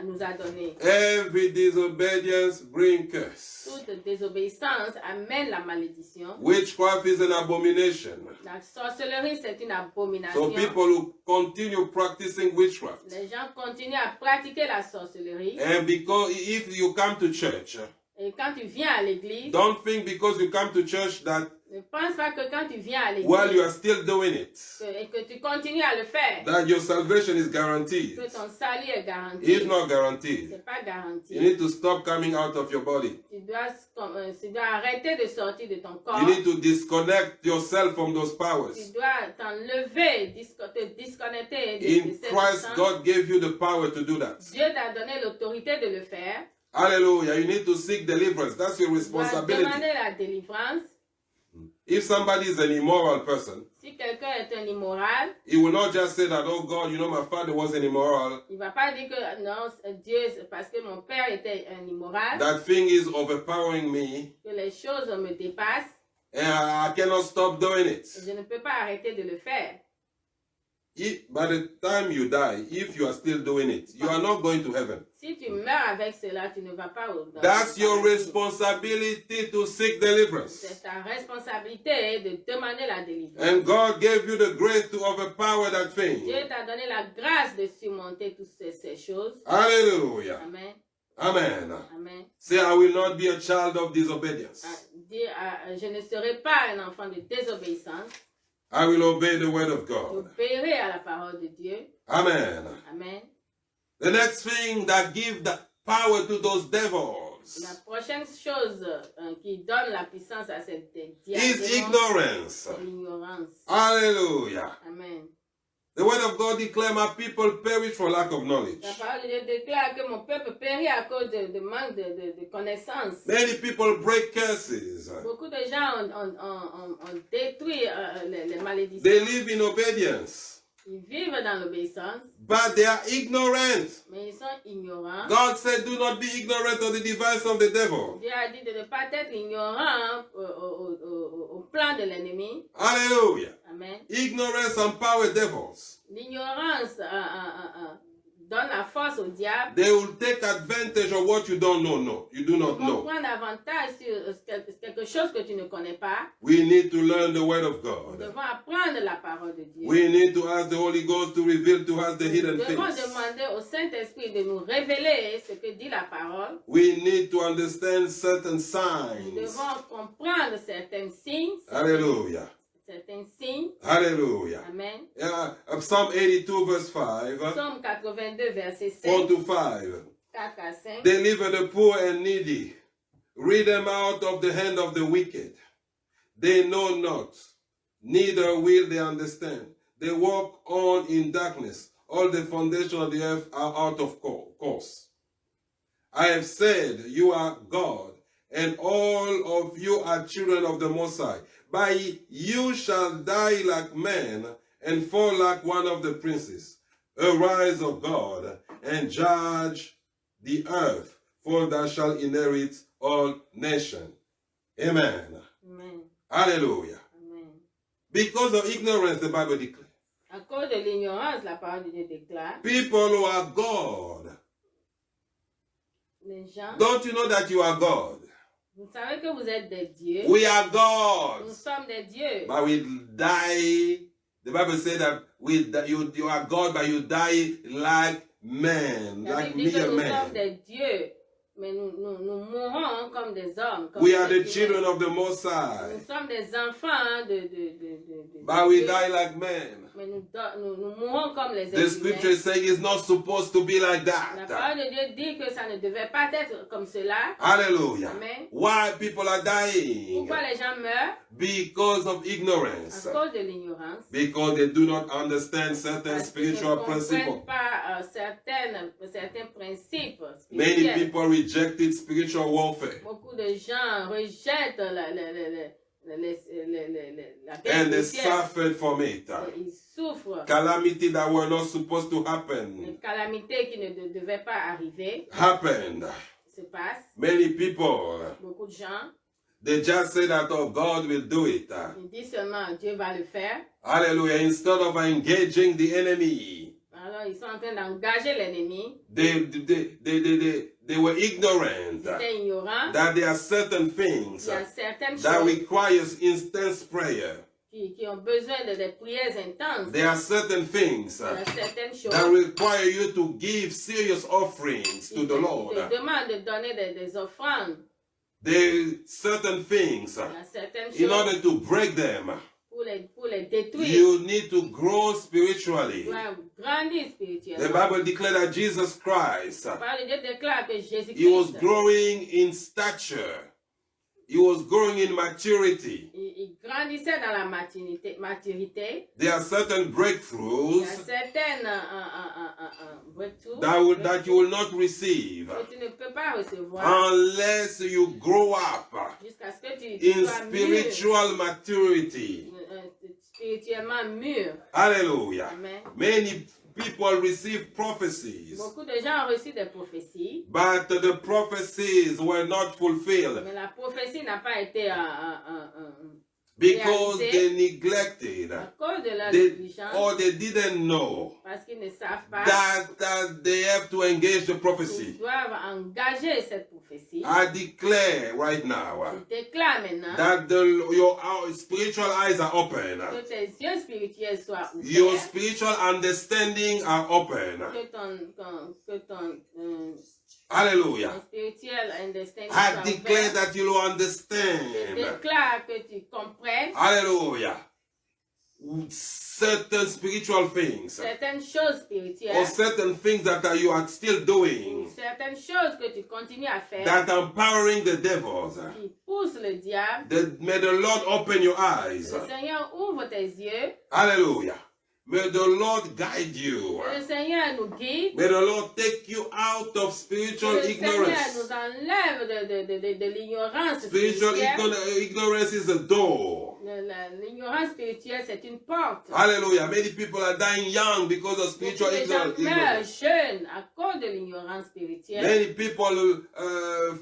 [SPEAKER 1] nous a donné.
[SPEAKER 2] Every disobedience brings curse.
[SPEAKER 1] Toute désobéissance amène la malédiction.
[SPEAKER 2] Witchcraft is an abomination.
[SPEAKER 1] La sorcellerie, c'est une abomination.
[SPEAKER 2] So people who continue practicing witchcraft.
[SPEAKER 1] Les gens continuent à pratiquer la sorcellerie.
[SPEAKER 2] And because if you come to church,
[SPEAKER 1] et quand tu viens à l'église,
[SPEAKER 2] don't think because you come to church that
[SPEAKER 1] ne pense pas que quand tu viens à l'église,
[SPEAKER 2] while you are still doing it,
[SPEAKER 1] et que tu continues à le faire,
[SPEAKER 2] that your salvation is guaranteed.
[SPEAKER 1] que ton salut est garanti.
[SPEAKER 2] It's not guaranteed.
[SPEAKER 1] C'est pas garanti.
[SPEAKER 2] You need to stop coming out of your body.
[SPEAKER 1] Tu dois arrêter de sortir de ton corps.
[SPEAKER 2] You need to disconnect yourself from those powers.
[SPEAKER 1] Tu dois t'enlever, te disconnecter de
[SPEAKER 2] In
[SPEAKER 1] cette
[SPEAKER 2] Christ,
[SPEAKER 1] puissance.
[SPEAKER 2] God gave you the power to do that.
[SPEAKER 1] Dieu t'a donné l'autorité de le faire.
[SPEAKER 2] Hallelujah. You need to seek deliverance. That's your
[SPEAKER 1] Tu dois
[SPEAKER 2] responsibility.
[SPEAKER 1] demander la délivrance.
[SPEAKER 2] If somebody is an immoral person,
[SPEAKER 1] Si quelqu'un est un immoral,
[SPEAKER 2] he will not just say that, oh God, you know, my father was an immoral.
[SPEAKER 1] il ne va pas dire que non, Dieu, c'est parce que mon père était un immoral,
[SPEAKER 2] That thing is overpowering me,
[SPEAKER 1] que les choses me dépassent
[SPEAKER 2] and I cannot stop doing
[SPEAKER 1] et
[SPEAKER 2] it.
[SPEAKER 1] je ne peux pas arrêter de le faire.
[SPEAKER 2] By the time you die, if you are still doing it, you are not going to heaven.
[SPEAKER 1] Si tu meurs avec cela, tu ne vas pas au
[SPEAKER 2] That's your responsibility to seek deliverance.
[SPEAKER 1] C'est ta responsabilité de demander la délivrance.
[SPEAKER 2] And God gave you the grace to overpower that thing.
[SPEAKER 1] Dieu t'a donné la grâce de surmonter toutes ces choses.
[SPEAKER 2] Hallelujah.
[SPEAKER 1] Amen.
[SPEAKER 2] Amen.
[SPEAKER 1] Amen.
[SPEAKER 2] Say, I will not be a child of disobedience.
[SPEAKER 1] Je ne serai pas un enfant de désobéissance.
[SPEAKER 2] I will obey the word of God.
[SPEAKER 1] J'obéirai à la parole de Dieu.
[SPEAKER 2] Amen.
[SPEAKER 1] Amen.
[SPEAKER 2] The next thing that gives the power to those devils
[SPEAKER 1] La prochaine chose qui donne la puissance à cette diable,
[SPEAKER 2] is ignorance.
[SPEAKER 1] c'est l'ignorance.
[SPEAKER 2] Hallelujah.
[SPEAKER 1] Amen.
[SPEAKER 2] The word of God declares my people perish for lack of knowledge.
[SPEAKER 1] La parole de Dieu déclare que mon peuple périt à cause de manque de connaissances.
[SPEAKER 2] Many people break curses.
[SPEAKER 1] Beaucoup de gens ont détruit les malédictions.
[SPEAKER 2] They live in obedience,
[SPEAKER 1] Ils vivent dans l'obéissance,
[SPEAKER 2] but they are ignorant.
[SPEAKER 1] mais ils sont ignorants.
[SPEAKER 2] God said, do not be ignorant of the device of the devil.
[SPEAKER 1] Dieu a dit de ne pas être ignorant au plan de l'ennemi.
[SPEAKER 2] Hallelujah.
[SPEAKER 1] Amen.
[SPEAKER 2] Ignorance empower devils.
[SPEAKER 1] L'ignorance donne la force au diable.
[SPEAKER 2] They will take advantage of what you don't know. No, you do not
[SPEAKER 1] Ils vont
[SPEAKER 2] know.
[SPEAKER 1] prendre avantage sur quelque chose que tu ne connais pas.
[SPEAKER 2] We need to learn the word of
[SPEAKER 1] Nous
[SPEAKER 2] God.
[SPEAKER 1] devons apprendre la parole de Dieu.
[SPEAKER 2] We need to ask the Holy Ghost to reveal to us the hidden
[SPEAKER 1] Nous devons
[SPEAKER 2] things.
[SPEAKER 1] demander au Saint-Esprit de nous révéler ce que dit la parole.
[SPEAKER 2] We need to understand certain
[SPEAKER 1] Nous
[SPEAKER 2] signs.
[SPEAKER 1] devons comprendre certains signes.
[SPEAKER 2] Hallelujah.
[SPEAKER 1] Certains signes.
[SPEAKER 2] Hallelujah.
[SPEAKER 1] Amen.
[SPEAKER 2] Psalm 82 verse 5.
[SPEAKER 1] Psaume 82, verset
[SPEAKER 2] 4
[SPEAKER 1] 5.
[SPEAKER 2] to 5.
[SPEAKER 1] 4 à 5.
[SPEAKER 2] Deliver the poor and needy. Rid them out of the hand of the wicked. They know not, neither will they understand. They walk on in darkness. All the foundations of the earth are out of course. I have said, you are God, and all of you are children of the Most High. By you shall die like men, and fall like one of the princes. Arise, O God, and judge the earth, for thou shalt inherit all nations. Amen.
[SPEAKER 1] Amen.
[SPEAKER 2] Hallelujah.
[SPEAKER 1] Amen.
[SPEAKER 2] Because of ignorance, the Bible declares.
[SPEAKER 1] À cause de l'ignorance, la parole de Dieu déclare.
[SPEAKER 2] People who are God.
[SPEAKER 1] Les gens,
[SPEAKER 2] Don't you know that you are God?
[SPEAKER 1] vous savez que vous êtes des dieux.
[SPEAKER 2] We are
[SPEAKER 1] Nous
[SPEAKER 2] gods.
[SPEAKER 1] sommes des dieux.
[SPEAKER 2] But we die. The Bible says that you are God, but you die like men,
[SPEAKER 1] La
[SPEAKER 2] like
[SPEAKER 1] Bible dit que
[SPEAKER 2] mere
[SPEAKER 1] nous sommes
[SPEAKER 2] men.
[SPEAKER 1] des dieux, mais nous mourons comme des hommes. Comme
[SPEAKER 2] We are
[SPEAKER 1] des
[SPEAKER 2] the
[SPEAKER 1] humains.
[SPEAKER 2] children of the Most
[SPEAKER 1] Nous
[SPEAKER 2] High,
[SPEAKER 1] sommes des enfants de
[SPEAKER 2] but we
[SPEAKER 1] Dieu,
[SPEAKER 2] die like men.
[SPEAKER 1] mais nous mourons comme les
[SPEAKER 2] The
[SPEAKER 1] êtres
[SPEAKER 2] scripture
[SPEAKER 1] humains.
[SPEAKER 2] says it's not supposed to be like
[SPEAKER 1] La
[SPEAKER 2] that.
[SPEAKER 1] parole de Dieu dit que ça ne devait pas être comme cela.
[SPEAKER 2] Hallelujah.
[SPEAKER 1] Amen.
[SPEAKER 2] Why people are dying?
[SPEAKER 1] Pourquoi les gens meurent?
[SPEAKER 2] Because of ignorance.
[SPEAKER 1] À cause de l'ignorance.
[SPEAKER 2] Because they do not understand certain
[SPEAKER 1] Parce qu'ils ne
[SPEAKER 2] spiritual
[SPEAKER 1] comprennent
[SPEAKER 2] principles.
[SPEAKER 1] pas certains principes
[SPEAKER 2] Many
[SPEAKER 1] spirituels.
[SPEAKER 2] people rejected spiritual warfare.
[SPEAKER 1] Beaucoup de gens rejettent la guerre
[SPEAKER 2] And they
[SPEAKER 1] spirituelle.
[SPEAKER 2] suffered from it.
[SPEAKER 1] Et ils souffrent.
[SPEAKER 2] Calamity that were not supposed to
[SPEAKER 1] Les
[SPEAKER 2] happen
[SPEAKER 1] calamités qui ne devaient pas arriver
[SPEAKER 2] happened.
[SPEAKER 1] se passent.
[SPEAKER 2] Many people,
[SPEAKER 1] Beaucoup de gens,
[SPEAKER 2] they just say that, oh, God will do it.
[SPEAKER 1] ils disent seulement Dieu va le faire.
[SPEAKER 2] Hallelujah. Instead of engaging the enemy.
[SPEAKER 1] Alors, ils sont en train d'engager l'ennemi.
[SPEAKER 2] They were ignorant
[SPEAKER 1] Ils étaient ignorants.
[SPEAKER 2] that there are certain things
[SPEAKER 1] Il y a certaines
[SPEAKER 2] that
[SPEAKER 1] choses
[SPEAKER 2] requires intense prayer.
[SPEAKER 1] qui ont besoin de prières intenses.
[SPEAKER 2] There are certain things
[SPEAKER 1] Il y a certaines choses
[SPEAKER 2] that require you to give serious offerings to the Lord.
[SPEAKER 1] qui demandent de donner des offrandes.
[SPEAKER 2] There are certain things,
[SPEAKER 1] Il y a certaines
[SPEAKER 2] in
[SPEAKER 1] choses
[SPEAKER 2] order to break them,
[SPEAKER 1] pour les détruire.
[SPEAKER 2] you need to grow spiritually.
[SPEAKER 1] Tu dois grandir
[SPEAKER 2] The
[SPEAKER 1] spirituellement.
[SPEAKER 2] Bible declared that Jesus Christ,
[SPEAKER 1] La parole de Dieu déclare que
[SPEAKER 2] he was
[SPEAKER 1] Jésus-Christ,
[SPEAKER 2] growing in stature. He was growing in maturity.
[SPEAKER 1] il grandissait dans la maturité.
[SPEAKER 2] There are certain
[SPEAKER 1] Il y
[SPEAKER 2] breakthroughs
[SPEAKER 1] a certaines breakthroughs
[SPEAKER 2] that you will not receive
[SPEAKER 1] que tu ne peux pas recevoir
[SPEAKER 2] unless you grow up
[SPEAKER 1] jusqu'à ce que tu
[SPEAKER 2] in
[SPEAKER 1] sois
[SPEAKER 2] spiritual maturity.
[SPEAKER 1] spirituellement mûr.
[SPEAKER 2] Hallelujah.
[SPEAKER 1] Amen.
[SPEAKER 2] Many people receive prophecies,
[SPEAKER 1] Beaucoup de gens ont reçu des prophéties,
[SPEAKER 2] but the prophecies were not fulfilled
[SPEAKER 1] mais la prophétie n'a pas été
[SPEAKER 2] because
[SPEAKER 1] réalisée
[SPEAKER 2] they neglected
[SPEAKER 1] à cause de leur
[SPEAKER 2] they,
[SPEAKER 1] négligence,
[SPEAKER 2] or they didn't know
[SPEAKER 1] parce qu'ils ne savent pas
[SPEAKER 2] that they have to engage the
[SPEAKER 1] qu'ils
[SPEAKER 2] prophecy.
[SPEAKER 1] doivent engager cette prophétie.
[SPEAKER 2] I declare right now
[SPEAKER 1] Je déclare maintenant
[SPEAKER 2] that your spiritual eyes are open,
[SPEAKER 1] que tes yeux spirituels soient
[SPEAKER 2] your
[SPEAKER 1] ouverts,
[SPEAKER 2] spiritual understanding are open.
[SPEAKER 1] que ton
[SPEAKER 2] Hallelujah.
[SPEAKER 1] spiritual understanding
[SPEAKER 2] I
[SPEAKER 1] soit
[SPEAKER 2] declare
[SPEAKER 1] ouvert.
[SPEAKER 2] that you will
[SPEAKER 1] Je
[SPEAKER 2] understand.
[SPEAKER 1] déclare que tu comprennes
[SPEAKER 2] Hallelujah. Certain spiritual things
[SPEAKER 1] certaines choses
[SPEAKER 2] or
[SPEAKER 1] spirituelles,
[SPEAKER 2] certain things that you are still doing
[SPEAKER 1] certaines choses que tu continues à faire,
[SPEAKER 2] that are empowering the devils.
[SPEAKER 1] qui poussent le diable.
[SPEAKER 2] May the Lord open your eyes.
[SPEAKER 1] Le Seigneur ouvre tes yeux.
[SPEAKER 2] Hallelujah. May the Lord guide you.
[SPEAKER 1] Que le Seigneur nous guide.
[SPEAKER 2] May the Lord take you out of
[SPEAKER 1] Que
[SPEAKER 2] spiritual
[SPEAKER 1] le Seigneur
[SPEAKER 2] ignorance.
[SPEAKER 1] nous enlève de l'ignorance
[SPEAKER 2] Spiritual
[SPEAKER 1] spirituelle.
[SPEAKER 2] ignorance is a door.
[SPEAKER 1] L'ignorance spirituelle, c'est une porte.
[SPEAKER 2] Hallelujah. Many people are dying young because of spiritual
[SPEAKER 1] Beaucoup de gens meurent
[SPEAKER 2] ignorance.
[SPEAKER 1] jeunes à cause de l'ignorance spirituelle.
[SPEAKER 2] Many people,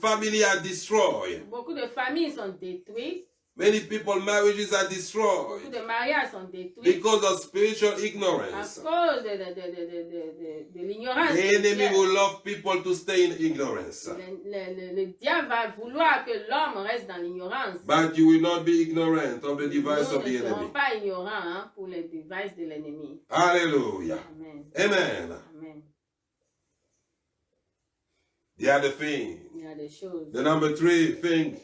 [SPEAKER 2] family are destroyed.
[SPEAKER 1] Beaucoup de familles sont détruites.
[SPEAKER 2] Many people, marriages are
[SPEAKER 1] Beaucoup
[SPEAKER 2] destroyed
[SPEAKER 1] de mariages sont détruits
[SPEAKER 2] because of spiritual
[SPEAKER 1] à
[SPEAKER 2] ignorance.
[SPEAKER 1] cause de l'ignorance
[SPEAKER 2] The enemy
[SPEAKER 1] spirituelle.
[SPEAKER 2] will love people to stay in ignorance.
[SPEAKER 1] Le diable va vouloir que l'homme reste dans l'ignorance.
[SPEAKER 2] But you will not be ignorant of the device
[SPEAKER 1] Nous
[SPEAKER 2] of the
[SPEAKER 1] ne serons
[SPEAKER 2] enemy.
[SPEAKER 1] pas ignorants pour les devices de l'ennemi.
[SPEAKER 2] Hallelujah.
[SPEAKER 1] Amen.
[SPEAKER 2] Amen.
[SPEAKER 1] Amen.
[SPEAKER 2] The other thing,
[SPEAKER 1] Il y a des choses.
[SPEAKER 2] the number 3 thing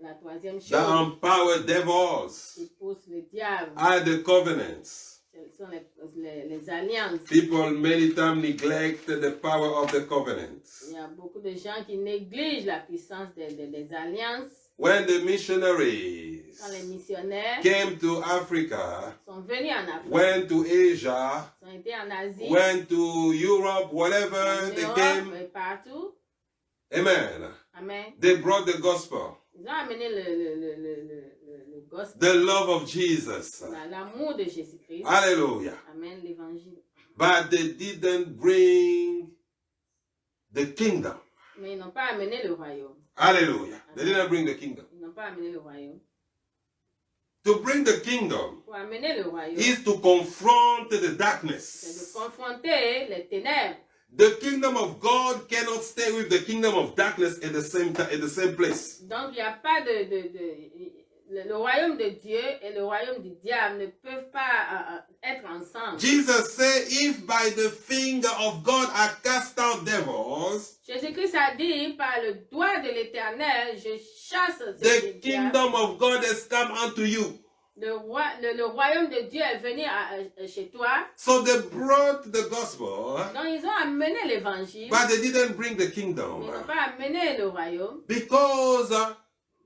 [SPEAKER 1] La troisième chose
[SPEAKER 2] that empower devils
[SPEAKER 1] qui pousse le diable,
[SPEAKER 2] are the covenants.
[SPEAKER 1] ce sont les alliances.
[SPEAKER 2] People many times neglect the power of the covenants.
[SPEAKER 1] Il y a beaucoup de gens qui négligent la puissance des alliances.
[SPEAKER 2] When the missionaries
[SPEAKER 1] Quand les missionnaires
[SPEAKER 2] came to Africa,
[SPEAKER 1] sont venus en Afrique,
[SPEAKER 2] went to Asia,
[SPEAKER 1] sont été en Asie,
[SPEAKER 2] went to Europe, whatever
[SPEAKER 1] en
[SPEAKER 2] they
[SPEAKER 1] Europe
[SPEAKER 2] came,
[SPEAKER 1] et partout,
[SPEAKER 2] amen,
[SPEAKER 1] amen,
[SPEAKER 2] they brought the gospel,
[SPEAKER 1] ils ont amené le gospel,
[SPEAKER 2] the love of Jesus.
[SPEAKER 1] l'amour de Jésus-Christ.
[SPEAKER 2] Hallelujah.
[SPEAKER 1] Amen, l'évangile.
[SPEAKER 2] But they didn't bring the kingdom.
[SPEAKER 1] Mais ils n'ont pas amené le royaume.
[SPEAKER 2] Hallelujah. They didn't bring the kingdom.
[SPEAKER 1] Ils n'ont pas amené le royaume.
[SPEAKER 2] To bring the kingdom
[SPEAKER 1] Pour amener le royaume,
[SPEAKER 2] is to confront the
[SPEAKER 1] c'est de
[SPEAKER 2] darkness.
[SPEAKER 1] confronter les ténèbres.
[SPEAKER 2] The kingdom of God cannot stay with the kingdom of darkness at the same time, at the same place.
[SPEAKER 1] Donc, il n'y a pas le royaume de Dieu et le royaume du diable ne peuvent pas être ensemble.
[SPEAKER 2] Jesus said, if by the finger of God I cast out devils,
[SPEAKER 1] Jésus-Christ a dit, par le doigt de l'Éternel, je chasse
[SPEAKER 2] the
[SPEAKER 1] ces diables.
[SPEAKER 2] kingdom of God has come unto you.
[SPEAKER 1] Le royaume de Dieu est venu chez toi.
[SPEAKER 2] So they brought the gospel,
[SPEAKER 1] Donc, ils ont amené l'évangile,
[SPEAKER 2] but they didn't bring the
[SPEAKER 1] mais
[SPEAKER 2] kingdom.
[SPEAKER 1] ils n'ont pas amené le royaume.
[SPEAKER 2] Because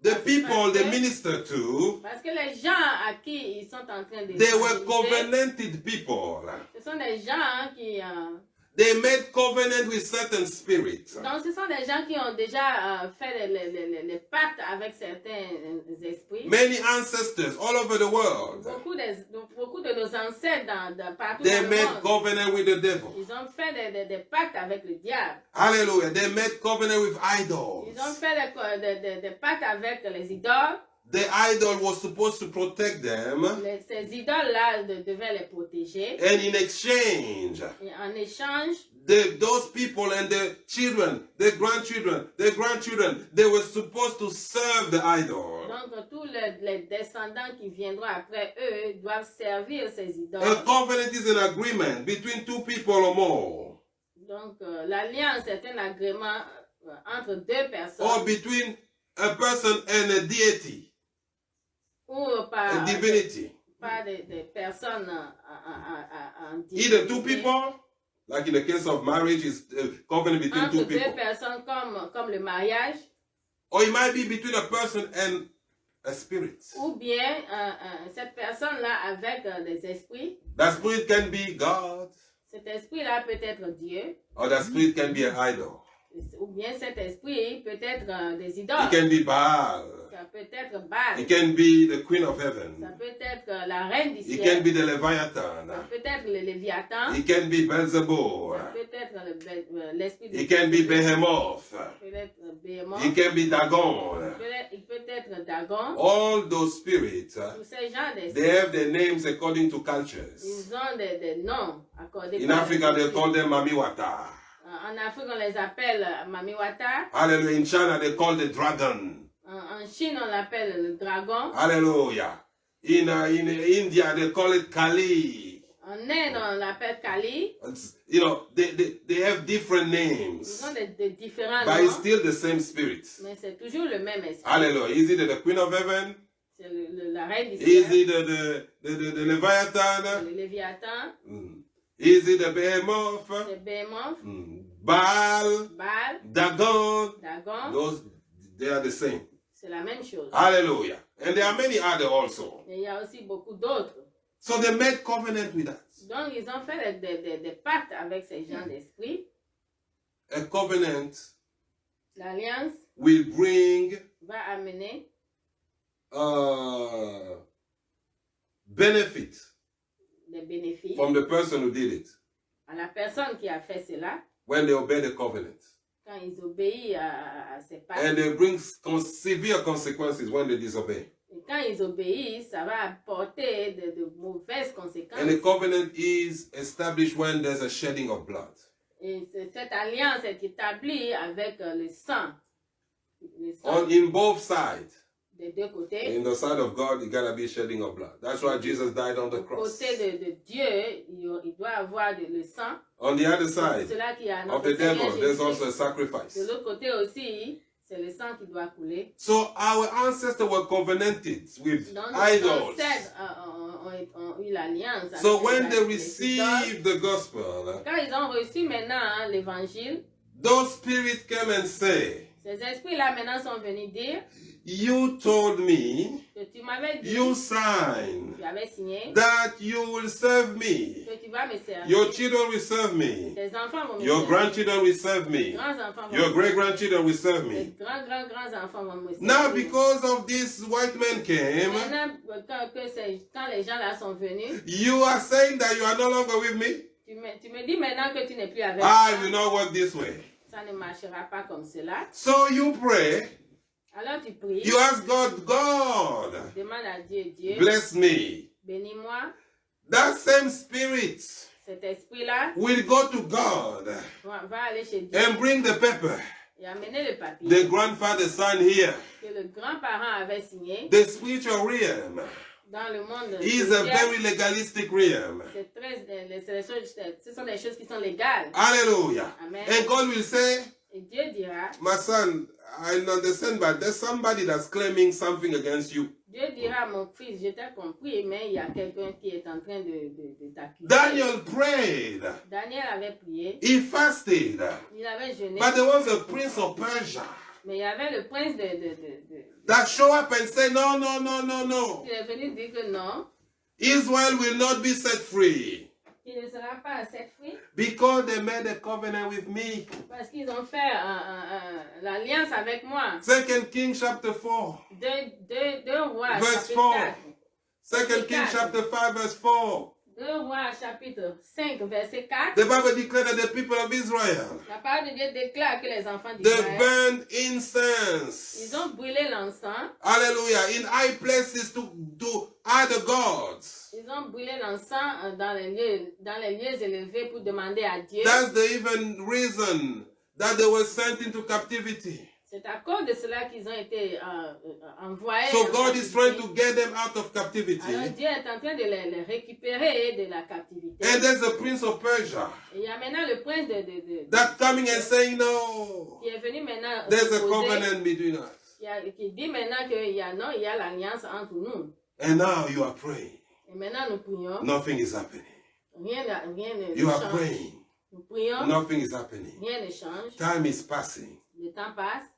[SPEAKER 2] the people they minister to,
[SPEAKER 1] Parce que les gens à qui ils sont en train de
[SPEAKER 2] they were
[SPEAKER 1] évangéliser,
[SPEAKER 2] covenanted people.
[SPEAKER 1] ce sont des gens qui...
[SPEAKER 2] They made covenant with certain spirits.
[SPEAKER 1] donc, ce sont des gens qui ont déjà fait les pactes avec certains esprits.
[SPEAKER 2] Many ancestors all over the world,
[SPEAKER 1] Beaucoup de nos ancêtres partout
[SPEAKER 2] they
[SPEAKER 1] dans le
[SPEAKER 2] made
[SPEAKER 1] monde,
[SPEAKER 2] covenant with the devil.
[SPEAKER 1] ils ont fait des pactes avec le diable.
[SPEAKER 2] Hallelujah. They made covenant with
[SPEAKER 1] Ils ont
[SPEAKER 2] idols.
[SPEAKER 1] fait des pactes avec les idoles.
[SPEAKER 2] the idol was supposed to protect them.
[SPEAKER 1] Ces idoles-là devaient les protéger.
[SPEAKER 2] And in exchange,
[SPEAKER 1] Et en échange,
[SPEAKER 2] those people and their children, their grandchildren, they were supposed to serve the idol.
[SPEAKER 1] donc tous les descendants qui viendront après eux doivent servir ces idoles.
[SPEAKER 2] A covenant is an agreement between two people or more.
[SPEAKER 1] Donc l'alliance est un agrément entre deux personnes.
[SPEAKER 2] Or between a person and a deity,
[SPEAKER 1] Ou par
[SPEAKER 2] a divinity.
[SPEAKER 1] des personnes en
[SPEAKER 2] Either two
[SPEAKER 1] divinité.
[SPEAKER 2] people, like in the case of marriage, is a covenant between
[SPEAKER 1] Entre
[SPEAKER 2] two
[SPEAKER 1] deux
[SPEAKER 2] people.
[SPEAKER 1] personnes comme le mariage.
[SPEAKER 2] Or it might be between a person and a spirit.
[SPEAKER 1] Ou bien cette personne-là avec des esprits.
[SPEAKER 2] That spirit can be God,
[SPEAKER 1] Cet esprit-là peut être Dieu.
[SPEAKER 2] or that spirit can be an idol.
[SPEAKER 1] Ou bien cet esprit peut être des
[SPEAKER 2] It
[SPEAKER 1] idoles.
[SPEAKER 2] can be Baal.
[SPEAKER 1] Ça peut être Baal.
[SPEAKER 2] It can be the Queen of
[SPEAKER 1] Ça
[SPEAKER 2] Heaven.
[SPEAKER 1] peut être la reine du
[SPEAKER 2] It
[SPEAKER 1] ciel.
[SPEAKER 2] can be the
[SPEAKER 1] Ça
[SPEAKER 2] Leviathan.
[SPEAKER 1] peut être le Léviathan.
[SPEAKER 2] It can be
[SPEAKER 1] Ça
[SPEAKER 2] Beelzebub.
[SPEAKER 1] peut être l'esprit de
[SPEAKER 2] It can be Behemoth.
[SPEAKER 1] Ça peut être Béhémoth.
[SPEAKER 2] It can be Dagon.
[SPEAKER 1] Il peut être Dagon.
[SPEAKER 2] All those spirits,
[SPEAKER 1] Tous ces gens
[SPEAKER 2] they
[SPEAKER 1] d'esprits,
[SPEAKER 2] have their names according to cultures.
[SPEAKER 1] ils ont des noms accordés.
[SPEAKER 2] In
[SPEAKER 1] par
[SPEAKER 2] Africa,
[SPEAKER 1] les
[SPEAKER 2] they call them Mamiwata.
[SPEAKER 1] En Afrique, on les appelle Mamiwata.
[SPEAKER 2] Hallelujah. In China, they call the dragon.
[SPEAKER 1] En Chine, on l'appelle le dragon.
[SPEAKER 2] Hallelujah. In India, they call it Kali.
[SPEAKER 1] En Inde, on l'appelle Kali.
[SPEAKER 2] You know, they have different names,
[SPEAKER 1] Ils ont des différents
[SPEAKER 2] but it's
[SPEAKER 1] noms,
[SPEAKER 2] still the same spirit.
[SPEAKER 1] mais c'est toujours le même esprit.
[SPEAKER 2] Hallelujah. Is it the Queen of Heaven?
[SPEAKER 1] C'est la reine du
[SPEAKER 2] Is
[SPEAKER 1] ciel,
[SPEAKER 2] it the Leviathan?
[SPEAKER 1] le Léviathan,
[SPEAKER 2] Is it the Behemoth?
[SPEAKER 1] le Béhémoth,
[SPEAKER 2] Baal,
[SPEAKER 1] Baal,
[SPEAKER 2] Dagon?
[SPEAKER 1] Dagon.
[SPEAKER 2] Those, they are the same.
[SPEAKER 1] C'est la même chose.
[SPEAKER 2] Hallelujah. And there are many others also.
[SPEAKER 1] Mais il y a aussi beaucoup d'autres.
[SPEAKER 2] So they made covenant with us.
[SPEAKER 1] Donc, ils ont fait des pactes avec ces gens d'esprit.
[SPEAKER 2] A covenant
[SPEAKER 1] L'alliance
[SPEAKER 2] will bring
[SPEAKER 1] va amener
[SPEAKER 2] benefit
[SPEAKER 1] des bénéfices
[SPEAKER 2] from the person who did it
[SPEAKER 1] à la personne qui a fait cela
[SPEAKER 2] when they obey the covenant.
[SPEAKER 1] quand ils obéissent à ces
[SPEAKER 2] And
[SPEAKER 1] pactes.
[SPEAKER 2] they bring severe consequences when they disobey.
[SPEAKER 1] Et quand ils obéissent, ça va apporter de mauvaises
[SPEAKER 2] And
[SPEAKER 1] conséquences.
[SPEAKER 2] the covenant is established when there's a shedding of blood.
[SPEAKER 1] Et cette alliance est établie avec le sang. Le sang
[SPEAKER 2] In both sides.
[SPEAKER 1] des deux côtés.
[SPEAKER 2] In the side of God, it gotta be shedding of blood. That's why Jesus died on the
[SPEAKER 1] Du
[SPEAKER 2] cross.
[SPEAKER 1] côté de Dieu, il doit avoir le sang.
[SPEAKER 2] On the other
[SPEAKER 1] C'est
[SPEAKER 2] side
[SPEAKER 1] cela qui a
[SPEAKER 2] of
[SPEAKER 1] notre
[SPEAKER 2] the
[SPEAKER 1] Seigneur
[SPEAKER 2] devil, there's
[SPEAKER 1] Jésus.
[SPEAKER 2] also a sacrifice.
[SPEAKER 1] De l'autre côté aussi, c'est le sang qui doit couler.
[SPEAKER 2] So our ancestors were covenanted with
[SPEAKER 1] Donc, nos
[SPEAKER 2] idols.
[SPEAKER 1] ancêtres ont eu l'alliance. avec
[SPEAKER 2] So when
[SPEAKER 1] les
[SPEAKER 2] they
[SPEAKER 1] idoles.
[SPEAKER 2] received the gospel,
[SPEAKER 1] Quand ils ont reçu maintenant l'évangile,
[SPEAKER 2] those spirits came and say,
[SPEAKER 1] ces esprits-là maintenant sont venus dire
[SPEAKER 2] you told me,
[SPEAKER 1] que tu m'avais dit,
[SPEAKER 2] you signed,
[SPEAKER 1] tu avais signé,
[SPEAKER 2] that you will serve me.
[SPEAKER 1] que tu vas me servir.
[SPEAKER 2] Your children will serve me.
[SPEAKER 1] Tes enfants vont me
[SPEAKER 2] Your
[SPEAKER 1] servir.
[SPEAKER 2] grandchildren will serve
[SPEAKER 1] Tes
[SPEAKER 2] me.
[SPEAKER 1] grands-enfants vont
[SPEAKER 2] Your
[SPEAKER 1] me
[SPEAKER 2] great-grandchildren will serve
[SPEAKER 1] servir.
[SPEAKER 2] me.
[SPEAKER 1] Tes grands-enfants vont me servir.
[SPEAKER 2] Now, because of this white man came,
[SPEAKER 1] Maintenant, quand les gens là sont venus,
[SPEAKER 2] you are saying that you are no longer with me.
[SPEAKER 1] tu me dis maintenant que tu n'es plus avec
[SPEAKER 2] I
[SPEAKER 1] moi.
[SPEAKER 2] will not work this way.
[SPEAKER 1] Ça ne marchera pas comme cela.
[SPEAKER 2] So you pray,
[SPEAKER 1] Alors tu pries,
[SPEAKER 2] you ask God, God,
[SPEAKER 1] demande à Dieu, Dieu,
[SPEAKER 2] bless me.
[SPEAKER 1] bénis-moi.
[SPEAKER 2] That same spirit
[SPEAKER 1] Cet esprit-là
[SPEAKER 2] will go to God
[SPEAKER 1] va aller chez Dieu
[SPEAKER 2] and bring the paper
[SPEAKER 1] et amener le papier
[SPEAKER 2] the grandfather signed here.
[SPEAKER 1] que le grand-parent avait signé
[SPEAKER 2] The spiritual realm
[SPEAKER 1] dans le monde
[SPEAKER 2] is a
[SPEAKER 1] spirituel.
[SPEAKER 2] very legalistic realm.
[SPEAKER 1] Ce sont des choses qui sont légales.
[SPEAKER 2] Hallelujah.
[SPEAKER 1] Amen.
[SPEAKER 2] And God will say,
[SPEAKER 1] Et Dieu dira,
[SPEAKER 2] my son, I understand, but there's somebody that's claiming something against you.
[SPEAKER 1] Dieu dira, mon fils, je t'ai compris, mais il y a quelqu'un qui est en train de t'accuser.
[SPEAKER 2] Daniel prayed.
[SPEAKER 1] Daniel avait prié,
[SPEAKER 2] He fasted.
[SPEAKER 1] il avait jeûné,
[SPEAKER 2] But there was a prince of Persia
[SPEAKER 1] mais il y avait le prince
[SPEAKER 2] that showed up and said, no, no, no, no, no.
[SPEAKER 1] il est venu dire que non,
[SPEAKER 2] Israel will not be set free
[SPEAKER 1] il ne sera pas set free,
[SPEAKER 2] because they made a covenant with me.
[SPEAKER 1] parce qu'ils ont fait l'alliance avec moi.
[SPEAKER 2] 2 Kings chapter 4.
[SPEAKER 1] Deux rois,
[SPEAKER 2] Verse
[SPEAKER 1] chapitre
[SPEAKER 2] 4.
[SPEAKER 1] 4.
[SPEAKER 2] 2 Kings chapter 5 verse 4.
[SPEAKER 1] 2 Rois chapitre 5 verset 4.
[SPEAKER 2] The Bible declared that the people of Israel,
[SPEAKER 1] La parole de Dieu déclare que les enfants
[SPEAKER 2] they
[SPEAKER 1] d'Israël,
[SPEAKER 2] burned incense.
[SPEAKER 1] ils ont brûlé l'encens.
[SPEAKER 2] Hallelujah. In high places to other gods.
[SPEAKER 1] Ils ont brûlé l'encens dans les lieux élevés pour demander à Dieu.
[SPEAKER 2] That's the even reason that they were sent into captivity.
[SPEAKER 1] C'est à cause de cela qu'ils ont été envoyés.
[SPEAKER 2] So God is trying to get them out of captivity.
[SPEAKER 1] Alors Dieu est en train de les récupérer de la captivité.
[SPEAKER 2] And there's the prince of Persia
[SPEAKER 1] Et il y a maintenant le prince
[SPEAKER 2] that coming and saying, no,
[SPEAKER 1] qui est venu maintenant
[SPEAKER 2] there's a
[SPEAKER 1] opposer,
[SPEAKER 2] covenant between us.
[SPEAKER 1] qui dit maintenant qu'il y a l'alliance entre nous.
[SPEAKER 2] And now you are praying.
[SPEAKER 1] Et maintenant nous prions.
[SPEAKER 2] Nothing is happening.
[SPEAKER 1] Rien ne
[SPEAKER 2] You are
[SPEAKER 1] change.
[SPEAKER 2] praying.
[SPEAKER 1] Nous prions.
[SPEAKER 2] Nothing is happening.
[SPEAKER 1] Rien ne change.
[SPEAKER 2] Time is passing.
[SPEAKER 1] Le temps passe.